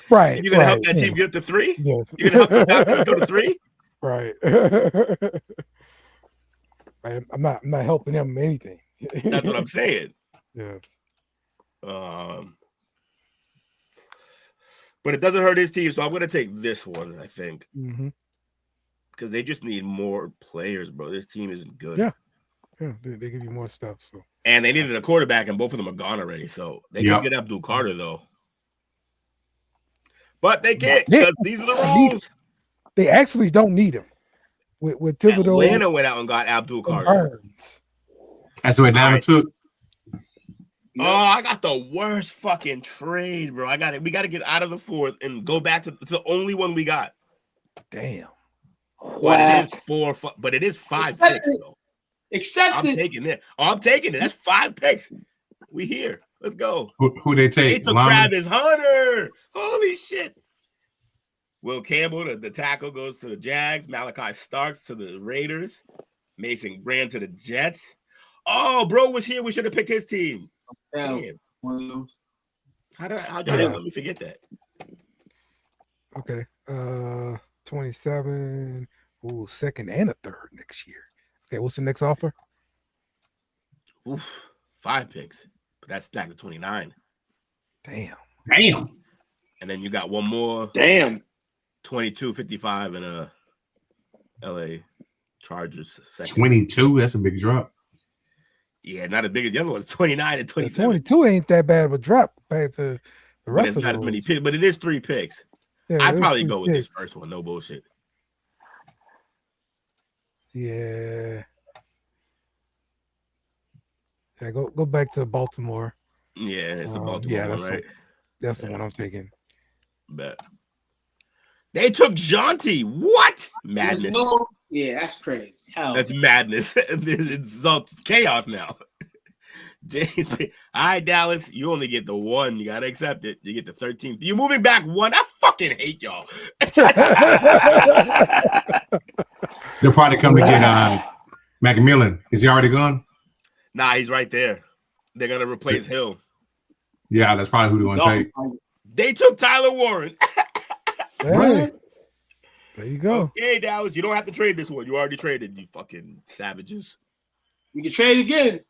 right. You're gonna help that team get up to 3? Yes. You're gonna help them go to 3? Right. I'm not helping them anything. That's what I'm saying. Yes. But it doesn't hurt his team, so I'm gonna take this one, I think. Because they just need more players, bro. This team isn't good. Yeah, they give you more stuff. So, and they needed a quarterback, and both of them are gone already. So they can get Abdul Carter though, but they can't because these are the rules. They actually don't need him. With Thibodeau, Atlanta went out and got Abdul Carter. Burns. That's what Atlanta took. Oh, I got the worst fucking trade, bro. We got to get out of the 4th and go back to the only one we got. Damn. But it is 5 picks, though. I'm taking it. I'm taking it. That's 5 picks. We here. Let's go. Who they take? They took Travis Hunter. Holy shit. Will Campbell, the tackle, goes to the Jags. Malachi Starks to the Raiders. Mason Graham to the Jets. Oh, bro was here. We should have picked his team. Damn. How'd I let me forget that? Okay. 27. Ooh, 2nd and a 3rd next year. Okay, what's the next offer? Oof, 5 picks. But that's back to 29. Damn. And then you got one more. Damn. 22-55 in a LA Chargers second. 22. That's a big drop. Yeah, not as big as the other ones. 29 and 27. 22 ain't that bad of a drop back to the But rest it's of not as those. many picks, but it is 3 picks. Yeah, I'd it's probably 3 go with this picks. first one. No bullshit. Yeah. Yeah, go back to Baltimore. Yeah, it's the Baltimore one, right? That's the one I'm taking. Bet. They took Jonty. What? Madness. Yeah, that's crazy. Hell. That's madness. It's all chaos now. James, all right, Dallas, you only get the 1. You gotta accept it. You get the 13. You're moving back 1. I fucking hate y'all. They'll probably come to get McMillan. Is he already gone? Nah, he's right there. They're gonna replace Hill. Yeah, that's probably who they want to take. They took Tyler Warren. Hey, there you go. Okay, Dallas, you don't have to trade this one. You already traded, you fucking savages. You can trade again.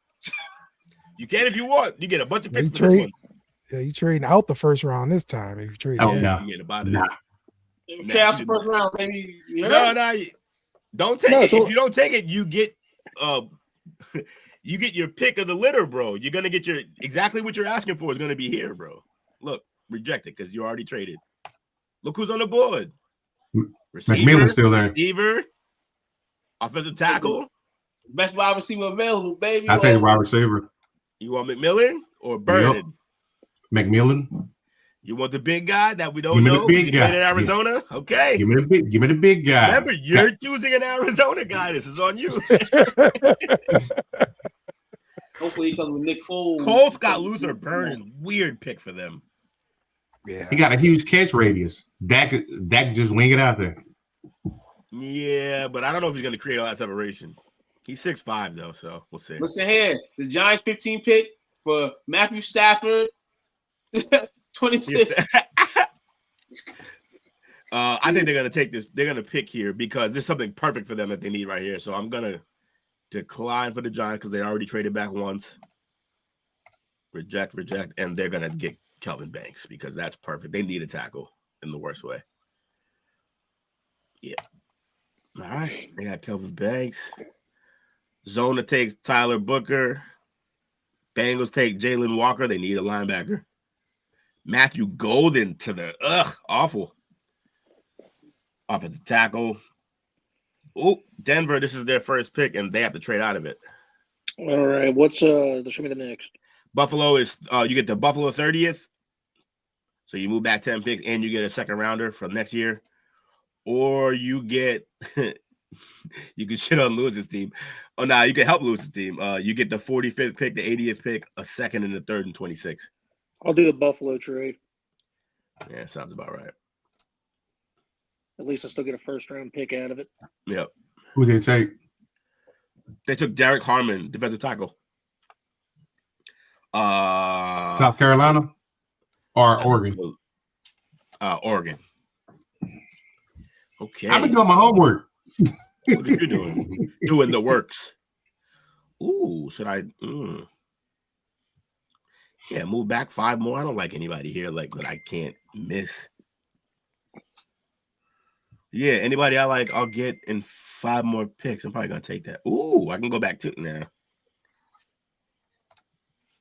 You can if you want. You get a bunch of picks You for this trade. one. Yeah, you trading out the first round this time. If you trade, Oh, Yeah, no. you get about it. Nah. Trade out the first round, baby. No, don't take No, it. it's all- If you don't take it, you get you get your pick of the litter, bro. You're gonna get your exactly what you're asking for is gonna be here, bro. Look, reject it because you already traded. Look who's on the board. McMillan's still there. Receiver, offensive tackle. Best wide receiver available, baby. I'll take a wide receiver. You want McMillan or Burden? Yep. McMillan. You want the big guy that we don't Give me the know? big He guy. played in Arizona? Okay. Give me the big guy. Remember, you're choosing an Arizona guy. This is on you. Hopefully he comes with Nick Foles. Colts got Luther Burden. Weird pick for them. yeah, He got a huge catch radius. Dak just wing it out there. Yeah, but I don't know if he's going to create all that separation. He's 6'5", though, so we'll see. Listen here, the Giants 15 pick for Matthew Stafford, 26. I think they're going to take this. They're going to pick here because this is something perfect for them that they need right here. So I'm going to decline for the Giants because they already traded back once. Reject, and they're going to get Kelvin Banks because that's perfect. They need a tackle in the worst way. Yeah. All right. They got Kelvin Banks. Zona takes Tyler Booker. Bengals take Jalen Walker. They need a linebacker. Matthew Golden to the awful offensive tackle. Oh, Denver, this is their first pick, and they have to trade out of it. All right. What's show me the next? Buffalo is you get the Buffalo 30th. So you move back 10 picks and you get a second rounder from next year. Or you get you can shit on Lewis's team. Oh no, you can help Lewis's team. You get the 45th pick, the 80th pick, a second and a third and 26. I'll do the Buffalo trade. Yeah, sounds about right. At least I still get a first round pick out of it. Yep. Who they take? They took Derek Harmon, defensive tackle. South Carolina or Oregon? Oregon. Okay. I've been doing my homework. What are you doing? Doing the works. Ooh, should I? Yeah, move back 5 more. I don't like anybody here like that I can't miss. Yeah, anybody I like, I'll get in 5 more picks. I'm probably gonna take that. Ooh, I can go back to now.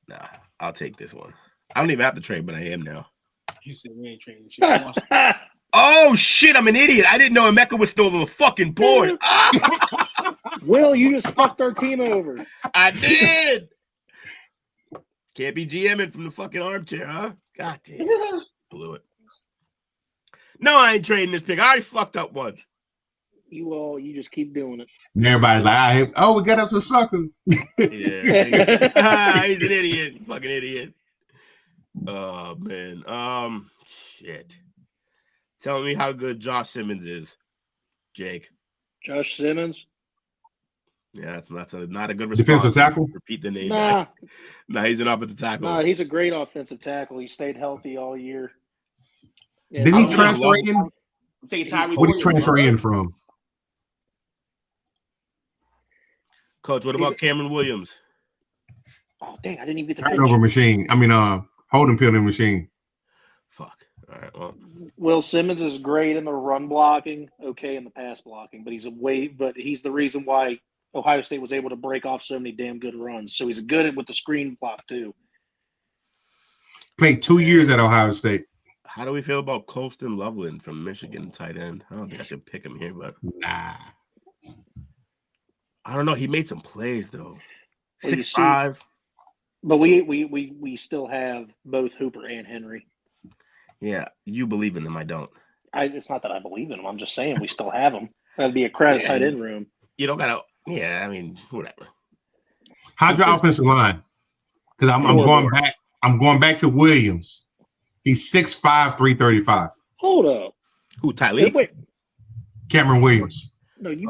Nah, I'll take this one. I don't even have to trade, but I am now. He said we ain't trading shit. Oh shit, I'm an idiot. I didn't know Emeka was still on the fucking board. Will, you just fucked our team over. I did. Can't be GMing from the fucking armchair, huh? God damn. Blew it. No, I ain't trading this pick. I already fucked up once. You just keep doing it. And everybody's like, oh, we got us a sucker. Yeah. He's an idiot. Fucking idiot. Oh, man. Shit. Tell me how good Josh Simmons is, Jake. Josh Simmons? Yeah, that's not a good response. Defensive tackle? Repeat the name. Nah. Nah, he's an offensive tackle. Nah, he's a great offensive tackle. He stayed healthy all year. Yeah, Did he I transfer in? I'm taking Tyree. What did he transfer in from? Coach, what about Cameron Williams? Oh, dang, I didn't even get to Turnover machine. I mean, holding penalty machine. Fuck. All right. Well, Will Simmons is great in the run blocking, okay in the pass blocking, but he's the reason why Ohio State was able to break off so many damn good runs. So he's good with the screen block too. Played 2 years at Ohio State. how do we feel about Colston Loveland from Michigan, tight end? I don't think I should pick him here, but Nah. I don't know. He made some plays though. Well, you 6'5". But we still have both Hooper and Henry. Yeah, you believe in them. I don't. It's not that I believe in them. I'm just saying we still have them. That'd be a crowded tight end room. You don't gotta. Yeah, I mean, whatever. How's your offensive line? Because I'm going back. I'm going back to Williams. He's 6'5", 335. Hold up. Who? Tyleek? Wait. Cameron Williams. No, you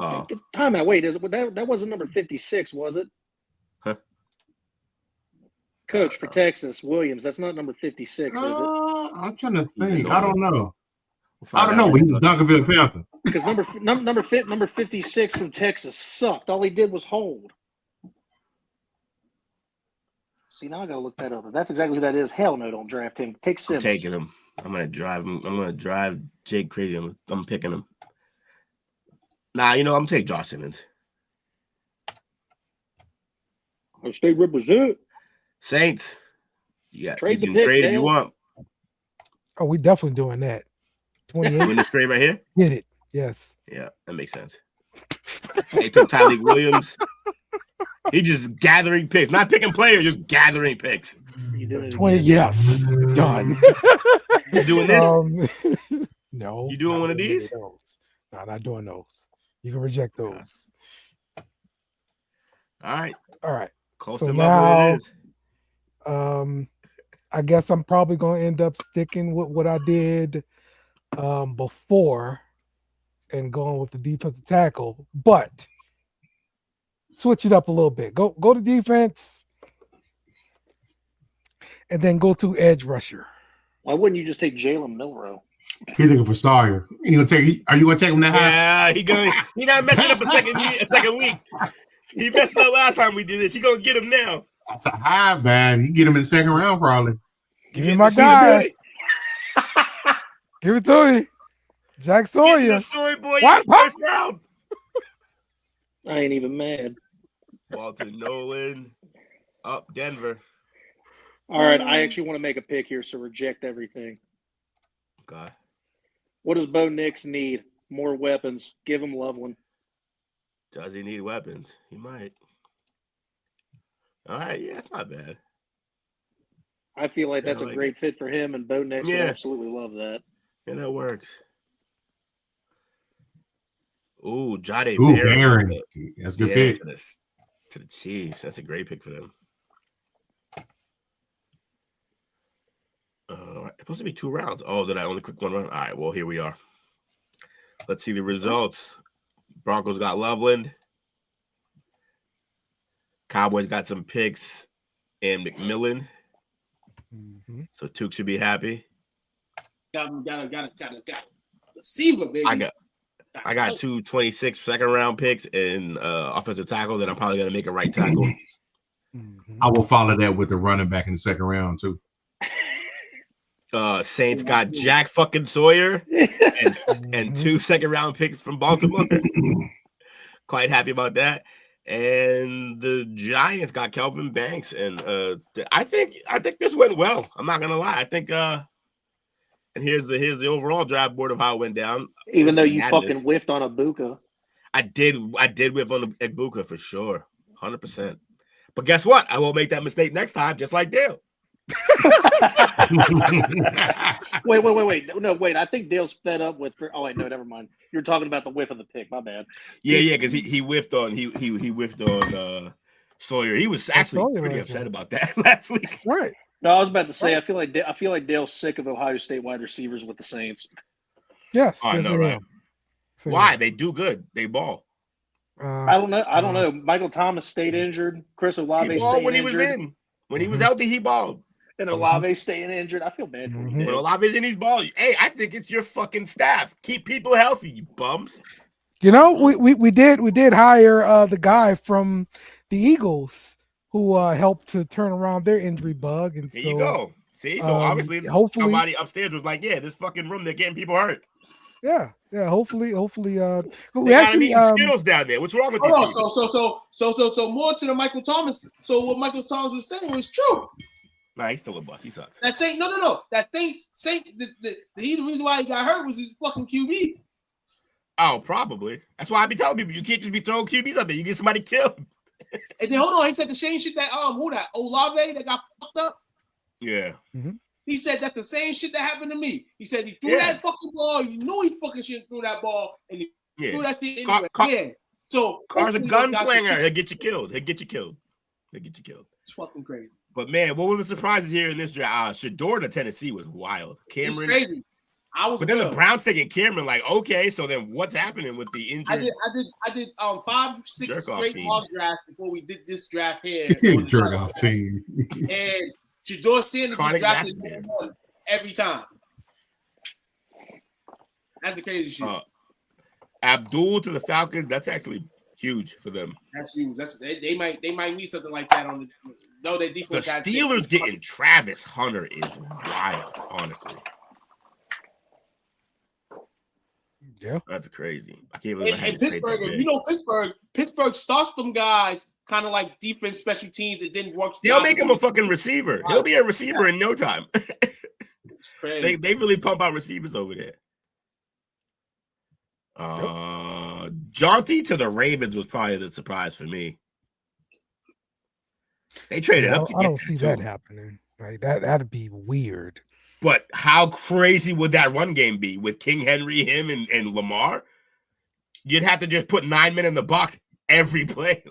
time out. Wait, that wasn't number 56, was it? Huh? Coach for Texas, Williams. That's not number 56, is it? I'm trying to think. I don't know. We'll I don't know, but he's a Duncanville Panther. Because number 56 from Texas sucked. All he did was hold. See, now I gotta look that up. If that's exactly who that is, hell no, don't draft him. Take Simmons. I'm taking him. I'm gonna drive him. I'm gonna drive Jake crazy. I'm picking him. Nah, I'm gonna take Josh Simmons. State represent. Saints. You Trade the can pick, trade if you Dale. want. Oh, we definitely doing that. 28. Win this trade right here. Get it? Yes. Yeah, that makes sense. They took Tyleek Williams. He just gathering picks, not picking players, just gathering picks. You doing it 20. again. Yes. Done. You doing this? No. You doing not one of these? those. No, not doing those. You can reject those. All right. All right. Colston now- Loveland it is. I guess I'm probably going to end up sticking with what I did before and going with the defensive tackle, but switch it up a little bit. Go to defense and then go to edge rusher. Why wouldn't you just take Jalen Milroe? He's looking for Sawyer. Are you gonna take him that high? Yeah, he not messing up a second week. He messed up last time we did this. He gonna get him now. That's a high, man. You get him in the second round, probably. Give me my guy. Give it to me. Jack Sawyer. Soy boy What? in the first round. I ain't even mad. Walter Nolan up Denver. All right, I actually want to make a pick here, so reject everything. God. What does Bo Nix need? More weapons. Give him Loveland. Does he need weapons? He might. All right, yeah, that's not bad. I feel like that's I a like great fit for him, and Bo Nix would Yeah. absolutely love that. Yeah, that works. Ooh, Jade Ooh, Barron. Barron. That's a good pick. To the Chiefs. That's a great pick for them. It's supposed to be 2 rounds. Oh, did I only click 1 round? All right, well, here we are. Let's see the results. Broncos got Loveland. Cowboys got some picks and McMillan. Mm-hmm. So Tuke should be happy. Got receiver, baby. I got 2 26 second round picks and offensive tackle that I'm probably gonna make a right tackle. Mm-hmm. I will follow that with the running back in the second round too. Saints got Jack fucking Sawyer and 2 second round picks from Baltimore. Quite happy about that. And the Giants got Kelvin Banks, and I think this went well. I'm not gonna lie. I think and here's the overall draft board of how it went down. Even though you madness. fucking whiffed on Ibuka. I did whiff on the Ibuka for sure, 100%. But guess what? I won't make that mistake next time, just like Dale. Wait. No, wait. I think Dale's fed up with. Oh wait, no, never mind. You're talking about the whiff of the pick. My bad. Yeah, because he whiffed on he whiffed on Sawyer. He was actually Sawyer pretty last upset week. about that last week. That's right. No, I was about to say. I feel like Dale's sick of Ohio State wide receivers with the Saints. Yes. I yes, know, I right? am. So, Why? They do good. They ball. I don't know. Michael Thomas stayed injured. Chris Olave He balled stayed when he injured. was in. When he was healthy, he balled. And Olave staying injured. I feel bad for Mhm. you. When Dale. Olave's in, he's ball. Hey, I think it's your fucking staff. Keep people healthy, you bums. You know, we did hire the guy from the Eagles who helped to turn around their injury bug, and There so you go. See, so obviously hopefully somebody upstairs was like, "Yeah, this fucking room, they're getting people hurt." Yeah. Hopefully, we we actually Skittles down there. What's wrong with these people? So more to the Michael Thomas. So what Michael Thomas was saying was true. Nah, he's still a bust. He sucks. That Saint, no. That Saint, the reason why he got hurt was his fucking QB. Oh, probably. That's why I be telling people you can't just be throwing QBs out there. You get somebody killed. And then hold on, he said the same shit that Olave that got fucked up. Yeah. Mm-hmm. He said that's the same shit that happened to me. He said he threw that fucking ball. You know he fucking shouldn't throw that ball, and he threw that shit anyway. So Car's a gunslinger. He'll get you killed. It's fucking crazy. But man, what were the surprises here in this draft? Shador to Tennessee was wild. Cameron, it's crazy. But then the Browns taking Cameron, like, okay, so then what's happening with the injury? I did 5-6 straight mock drafts before we did this draft here. Jerk off team. And Shador Sanders was drafted #1 every time. That's the crazy shit. Abdul to the Falcons, that's actually huge for them. That's huge. They might need something like that on the. No, they defense. The Steelers getting Travis Hunter is wild, honestly. Yeah, that's crazy. I can't believe. And Pittsburgh, Pittsburgh starts them guys kind of like defense, special teams. It didn't work. They'll make him a fucking receiver. He'll be a receiver in no time. They really pump out receivers over there. Jaunty to the Ravens was probably the surprise for me. They traded up to get I don't see that happening. Like that'd be weird. But how crazy would that run game be with King Henry, him, and Lamar? You'd have to just put 9 men in the box every play.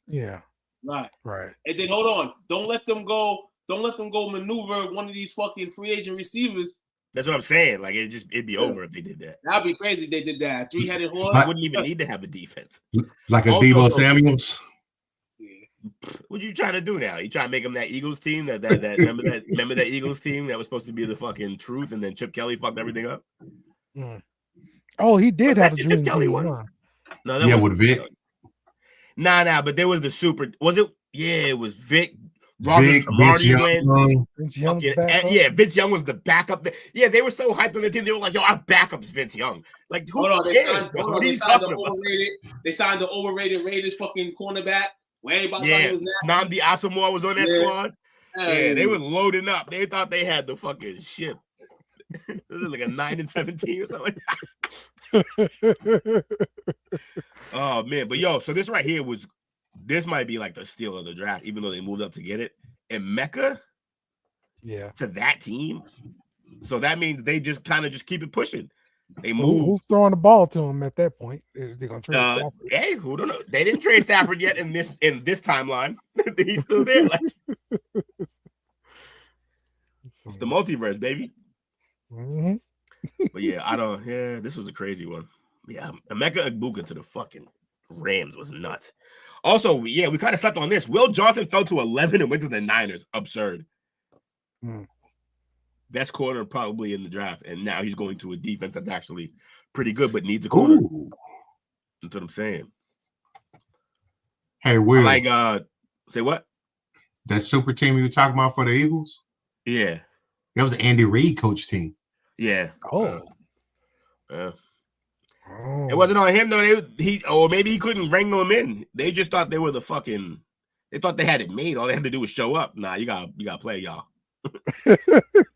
Yeah. Right. And then hold on. Don't let them go maneuver one of these fucking free agent receivers. That's what I'm saying. Like it'd be over if they did that. That'd be crazy if they did that. 3-headed horse. I wouldn't even need to have a defense. Like a Deebo Samuels. What you trying to do now? You trying to make them that Eagles team? That remember that Eagles team that was supposed to be the fucking truth, and then Chip Kelly fucked everything up. Oh, he did have a Chip dream Kelly team. one. No, that with Vic. Nah. But there was the super. Was it? Yeah, it was Vic. Vince Young. Vince Young was the backup. Yeah, they were so hyped on the team. They were like, "Yo, our backup's Vince Young." Like, who cares? They signed the overrated Raiders fucking cornerback. Nnamdi Asomugha was on that squad. Yeah, they were loading up. They thought they had the fucking ship. This is like a 9-17 or something like that. Oh man, but so this right here this might be like the steal of the draft, even though they moved up to get it. And Mecca, to that team. So that means they just kind of keep it pushing. They move. Who's throwing the ball to him at that point? They're gonna trade Stafford. Hey, who don't know? They didn't trade Stafford yet in this timeline. He's still there. Like, it's the multiverse, baby. Mm-hmm. But this was a crazy one. Yeah, Emeka Egbuka to the fucking Rams was nuts. Also, we kind of slept on this. Will Johnson fell to 11 and went to the Niners. Absurd. Best corner probably in the draft, and now he's going to a defense that's actually pretty good, but needs a corner. Ooh. That's what I'm saying. Hey, Will. Say what? That super team you were talking about for the Eagles? Yeah. That was the Andy Reid coach team. Yeah. Oh. It wasn't on him though. Or maybe he couldn't wrangle them in. They just thought they were they thought they had it made. All they had to do was show up. Nah, you gotta play, y'all. You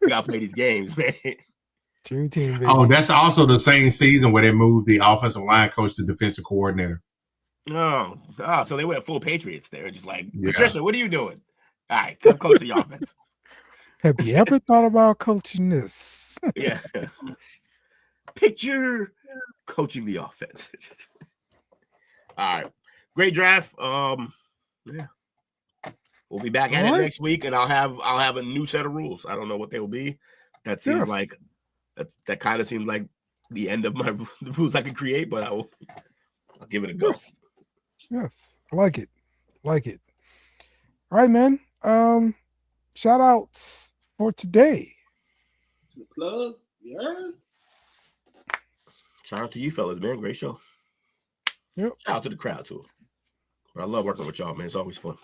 gotta play these games, man. Team, baby. Oh, that's also the same season where they moved the offensive line coach to defensive coordinator. Oh, so they went full Patriots there. Just like, Patricia, what are you doing? All right, come coach the offense. Have you ever thought about coaching this? Yeah. Picture coaching the offense. All right. Great draft. We'll be back at it next week, and I'll have a new set of rules. I don't know what they will be. That seems like that kind of seems like the end of the rules I can create, but I'll give it a go. Yes. I like it. All right, man. Shout outs for today. To the plug. Yeah. Shout out to you fellas, man. Great show. Yep. Shout out to the crowd too. But I love working with y'all, man. It's always fun.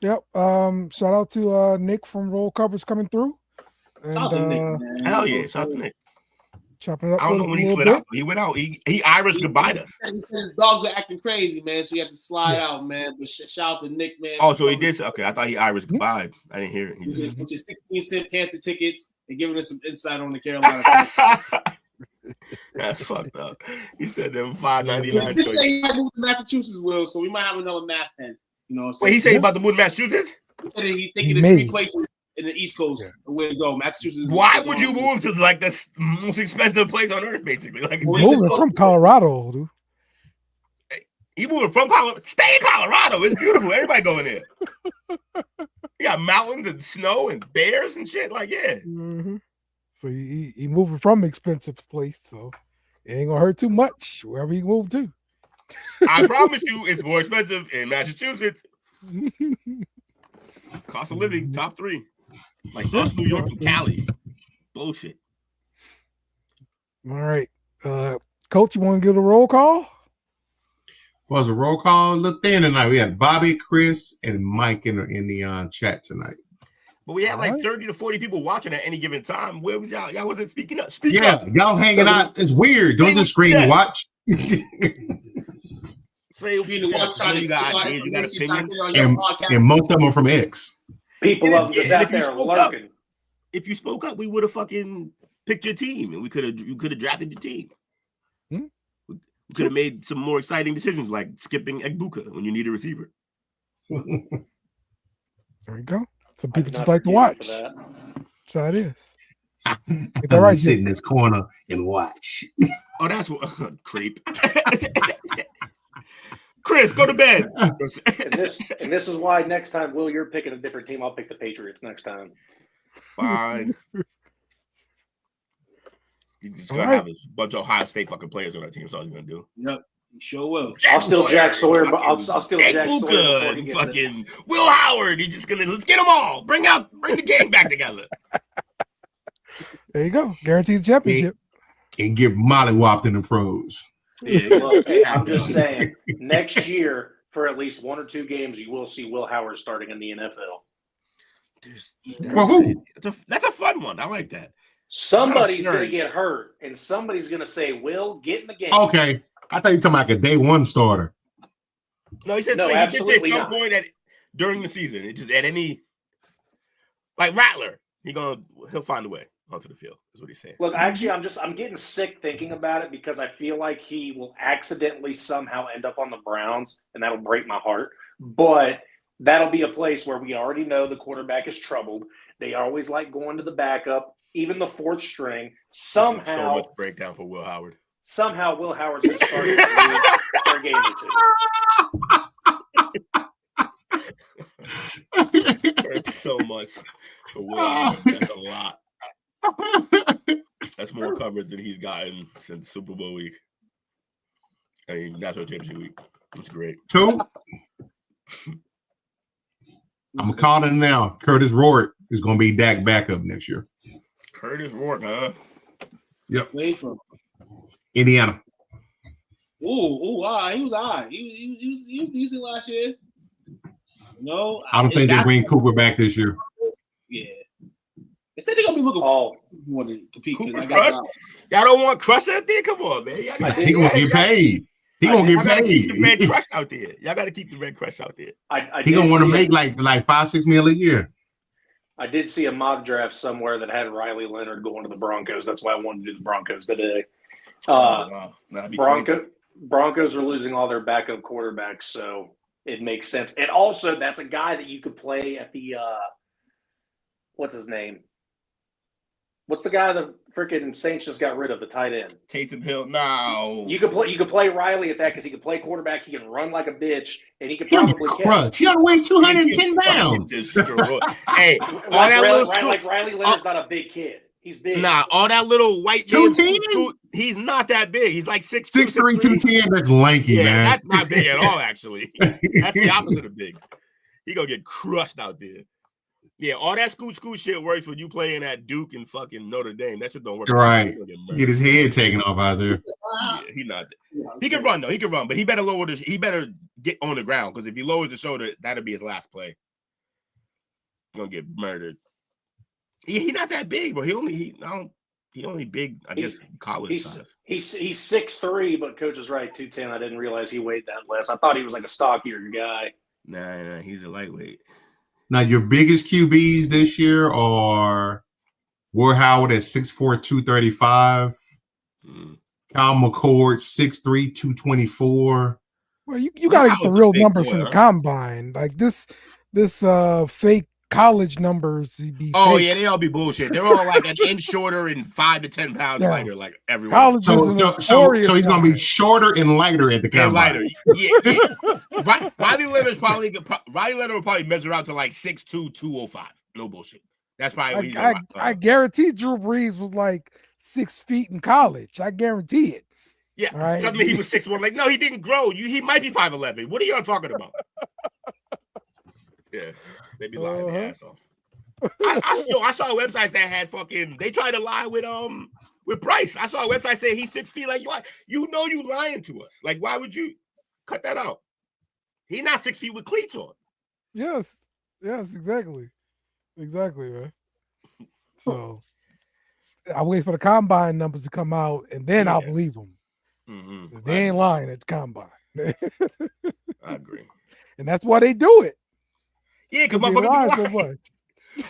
Yep. Shout out to Nick from Roll Covers coming through. And Shout out to Nick, man. Hell yeah, shout out to Nick. chopping it up I don't with know us when a he little slid bit. out. He went out. He Irish goodbye to us. He said his dogs are acting crazy, man, so you have to slide out, man. But shout out to Nick, man. Oh, so he did. Okay, I thought he Irish goodbye. I didn't hear it. He Which is 16-cent Panther tickets and giving us some insight on the Carolina Panthers. That's fucked up. He said them $5.99. This say he might move to Massachusetts, Will, so we might have another mass then. You know what I'm saying? Wait, he said he about to move to Massachusetts? He said he's thinking He of 3 may. places in the East Coast where to go. Massachusetts. Why would you move to like the most expensive place on earth, basically? Like Moving from Colorado, dude. he moving from Colorado. Stay in Colorado. It's beautiful. Everybody going there. You got mountains and snow and bears and shit. Like, yeah. Mm-hmm. So he moving from expensive place, so it ain't gonna hurt too much wherever he moved to. I promise you, it's more expensive in Massachusetts. Cost of living, top 3. Like us, New York, and Cali. Bullshit. All right. Coach, you want to give a roll call? Was a roll call. Look thin tonight. We had Bobby, Chris, and Mike in the chat tonight. But we had like 30 to 40 people watching at any given time. Where was y'all? Y'all wasn't speaking up. Speak up. Y'all hanging out. It's weird. Don't just scream and watch. Say you got ideas, you got opinions. And most of them are from X. People up just out there lurking. If you spoke up, we would have fucking picked your team, and you could have drafted your team. We could have made some more exciting decisions, like skipping Egbuka when you need a receiver. There you go. Some people just like to watch. That's how it is. Get that right, sit in this corner and watch. Oh, that's what creep. Chris, go to bed. and this is why next time, Will, you're picking a different team. I'll pick the Patriots next time. Fine. He's just gonna have a bunch of Ohio State fucking players on that team. That's all he's gonna do. Yep, he sure will. I'll steal Jack Sawyer, but I'll steal Jack Sawyer. And fucking Will Howard. He's just gonna let's get them all. Bring the game back together. There you go. Guaranteed championship. And get mollywopped in the pros. Yeah. Look, hey, I'm just saying, next year for at least 1 or 2 games, you will see Will Howard starting in the NFL. That's a fun one. I like that. Somebody's going to get hurt, and somebody's going to say, Will, get in the game. Okay. I thought you were talking about like a day 1 starter. No, he said no, absolutely at some point during the season. It just at any like Rattler, he'll find a way onto the field. Is what he's saying. Look, actually, I'm getting sick thinking about it because I feel like he will accidentally somehow end up on the Browns, and that'll break my heart. But that'll be a place where we already know the quarterback is troubled. They always like going to the backup, even the 4th string. Somehow, so much breakdown for Will Howard. Somehow, Will Howard's going to start for a game or 2. That's so much for Will Howard. That's a lot. That's more coverage than he's gotten since Super Bowl week. I mean, National Championship week. It's great. 2. I'm calling it now. Curtis Rourke is going to be Dak backup next year. Curtis Rourke, huh? Yep. Where you from? Indiana. He was all right. He was decent last year. No, I don't think they bring Cooper back this year. Yeah. They said they're going to be looking more to compete. Crush? Y'all don't want Crush out there? Come on, man. He going to get paid. He going to get paid. Keep the Red Crush out there. Y'all got to keep the Red Crush out there. He going to want to make like $5-6 million a year. I did see a mock draft somewhere that had Riley Leonard going to the Broncos. That's why I wanted to do the Broncos today. Broncos are losing all their backup quarterbacks, so it makes sense. And also, that's a guy that you could play at the what's his name? What's the guy the freaking Saints just got rid of, the tight end? Taysom Hill. No. You could play Riley at that because he could play quarterback. He can run like a bitch, and he could probably catch. He ought to weigh 210 pounds. Hey, Riley Leonard's not a big kid. He's big. Nah, all that little white 210. He's not that big. He's like 6'3", 210. That's lanky, man. That's not big at all. Actually, that's the opposite of big. He gonna get crushed out there. Yeah, all that scoot shit works when you playing at Duke and fucking Notre Dame. That shit don't work. Right. Get his head taken off out there. Yeah, he not. He can run though. He can run, but he better lower he better get on the ground because if he lowers the shoulder, that'll be his last play. He's gonna get murdered. He's not that big, bro. He only big, I guess, college size. He's 6'3", but coach is right, 210. I didn't realize he weighed that less. I thought he was like a stockier guy. Nah, he's a lightweight. Now, your biggest QBs this year are War Howard at 6'4", 235. Kyle McCord, 6'3", 224. Well, you got to get the real numbers from the combine. Like this fake college numbers. Fake. Yeah, they all be bullshit. They're all like an inch shorter and 5 to 10 pounds lighter, like everyone. College so he's gonna be shorter and lighter at the combine. Yeah. Riley Leonard will probably measure out to like 6'2", 205. No bullshit. That's probably. I guarantee Drew Brees was like 6 feet in college. I guarantee it. Yeah, right? Suddenly he was 6'1". Like, no, he didn't grow. He might be 5'11". What are y'all talking about? Yeah, they be lying their ass off. I saw websites that had fucking. They tried to lie with Bryce. I saw a website saying he's 6 feet. Like, you lying to us. Like, why would you cut that out? He's not 6 feet with cleats on. Yes, exactly, man. So I wait for the combine numbers to come out, and then I'll believe them. Mm-hmm. They ain't lying at the combine. I agree, and that's why they do it. Yeah, because motherfuckers so much.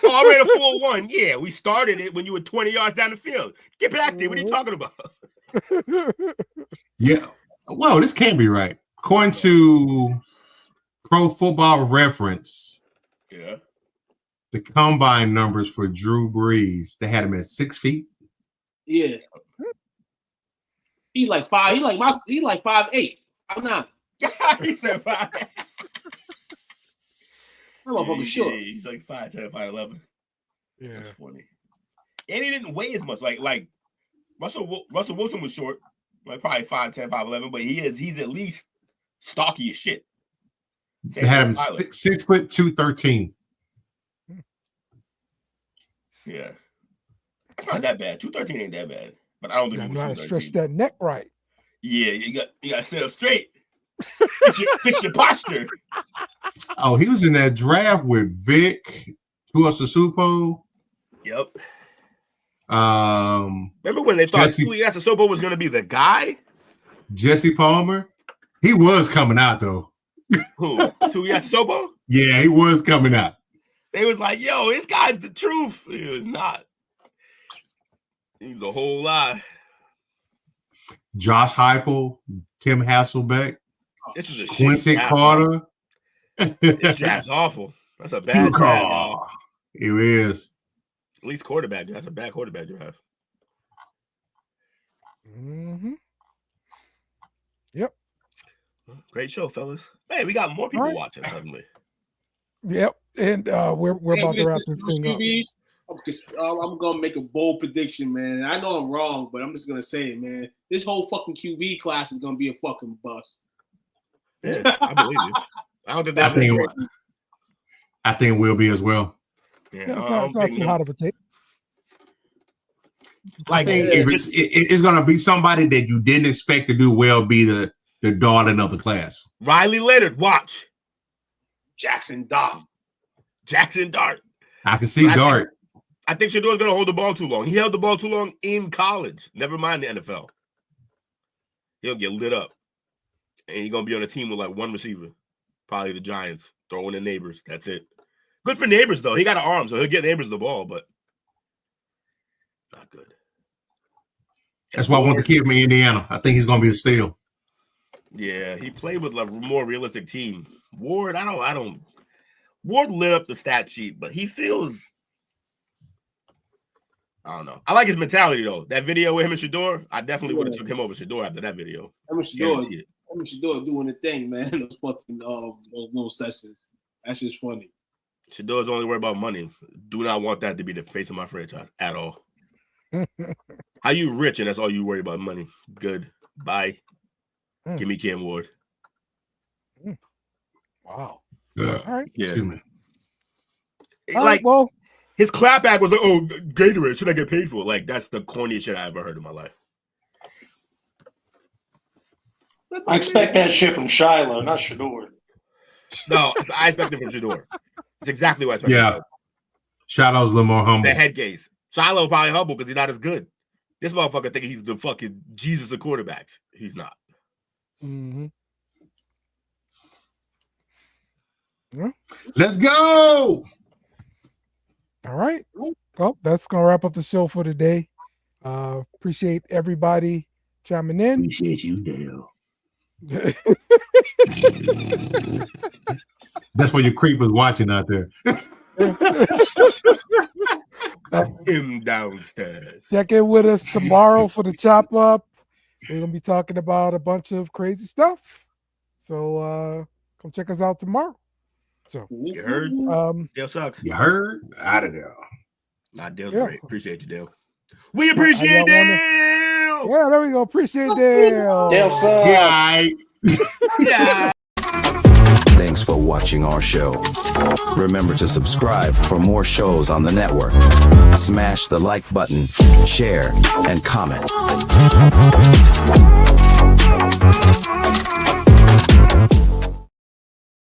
Oh, I ran a 4.1. Yeah, we started it when you were 20 yards down the field. Get back there. What are you talking about? Yeah. Well, this can't be right. According to Pro Football Reference, the combine numbers for Drew Brees, they had him at 6 feet. Yeah. He like 5'8". I'm not. He said 5. I'm motherfucking short. He's like 5'10", 5'11". Yeah. That's funny. And he didn't weigh as much. Like Russell Wilson was short, like probably 5'10", 5'11", but he's at least stocky as shit. They had him 6 foot 213. Yeah. That's not that bad. 213 ain't that bad. But I don't think you got to stretch that neck right. Yeah, you got to sit up straight. Fix your posture. Oh, he was in that draft with Vic, Tuiasosopo. Yep. Remember when they thought Tuiasosopo was going to be the guy? Jesse Palmer. He was coming out though. Who? Tuiasosopo? Yeah, he was coming out. They was like, "Yo, this guy's the truth." He was not. He's a whole lie. Josh Heupel, Tim Hasselbeck, this is a Quincy Carter. This draft's awful. That's a bad draft. It is. At least quarterback. That's a bad quarterback draft. Mm-hmm. Yep. Great show, fellas. Hey, we got more people watching suddenly. Yep. And we're about to wrap this thing up. I'm gonna make a bold prediction, man. I know I'm wrong, but I'm just gonna say it, man. This whole fucking QB class is gonna be a fucking bust. Yeah, I believe you. I don't think I think it will be as well. Yeah, it's not too hot of a take. I think it's gonna be somebody that you didn't expect to do well, be the darling of the class. Riley Leonard, watch. Jackson Dart. I can see Dart. I think Shador's going to hold the ball too long. He held the ball too long in college. Never mind the NFL. He'll get lit up. And he's going to be on a team with like one receiver. Probably the Giants. Throwing in Neighbors. That's it. Good for Neighbors, though. He got an arm, so he'll get Neighbors the ball, but not good. That's why I want the kid from Indiana. I think he's going to be a steal. Yeah, he played with a more realistic team. Ward, Ward lit up the stat sheet, but he feels... I don't know. I like his mentality though. That video with him and Shador, I definitely would have took him over Shador after that video. Shador doing the thing, man. Those fucking those little sessions. That's just funny. Shador's only worried about money. Do not want that to be the face of my franchise at all. How you rich and that's all you worry about? Money. Good. Bye. Give me Cam Ward. Wow. All right. Yeah. Excuse me. Like, well. His clapback was like, "Oh, Gatorade, should I get paid for it?" Like, that's the corniest shit I ever heard in my life. I expect that shit from Shiloh, not Shador. No, I expect it from Shador. It's exactly what I expect. Yeah. Shiloh's a little more humble. The head case. Shiloh probably humble because he's not as good. This motherfucker thinking he's the fucking Jesus of quarterbacks. He's not. Mm-hmm. Yeah. Let's go. All right. Well, that's gonna wrap up the show for today. Appreciate everybody chiming in. Appreciate you, Dale. That's what your creep was watching out there. Him downstairs. Check in with us tomorrow for the chop up. We're gonna be talking about a bunch of crazy stuff. So come check us out tomorrow. So you heard? Dale sucks. You heard? Out of there. Nah, Dale's great. Appreciate you, Dale. We appreciate Dale. Yeah, there we go. Appreciate Dale. Dale sucks. Yeah. Thanks for watching our show. Remember to subscribe for more shows on the network. Smash the like button, share, and comment.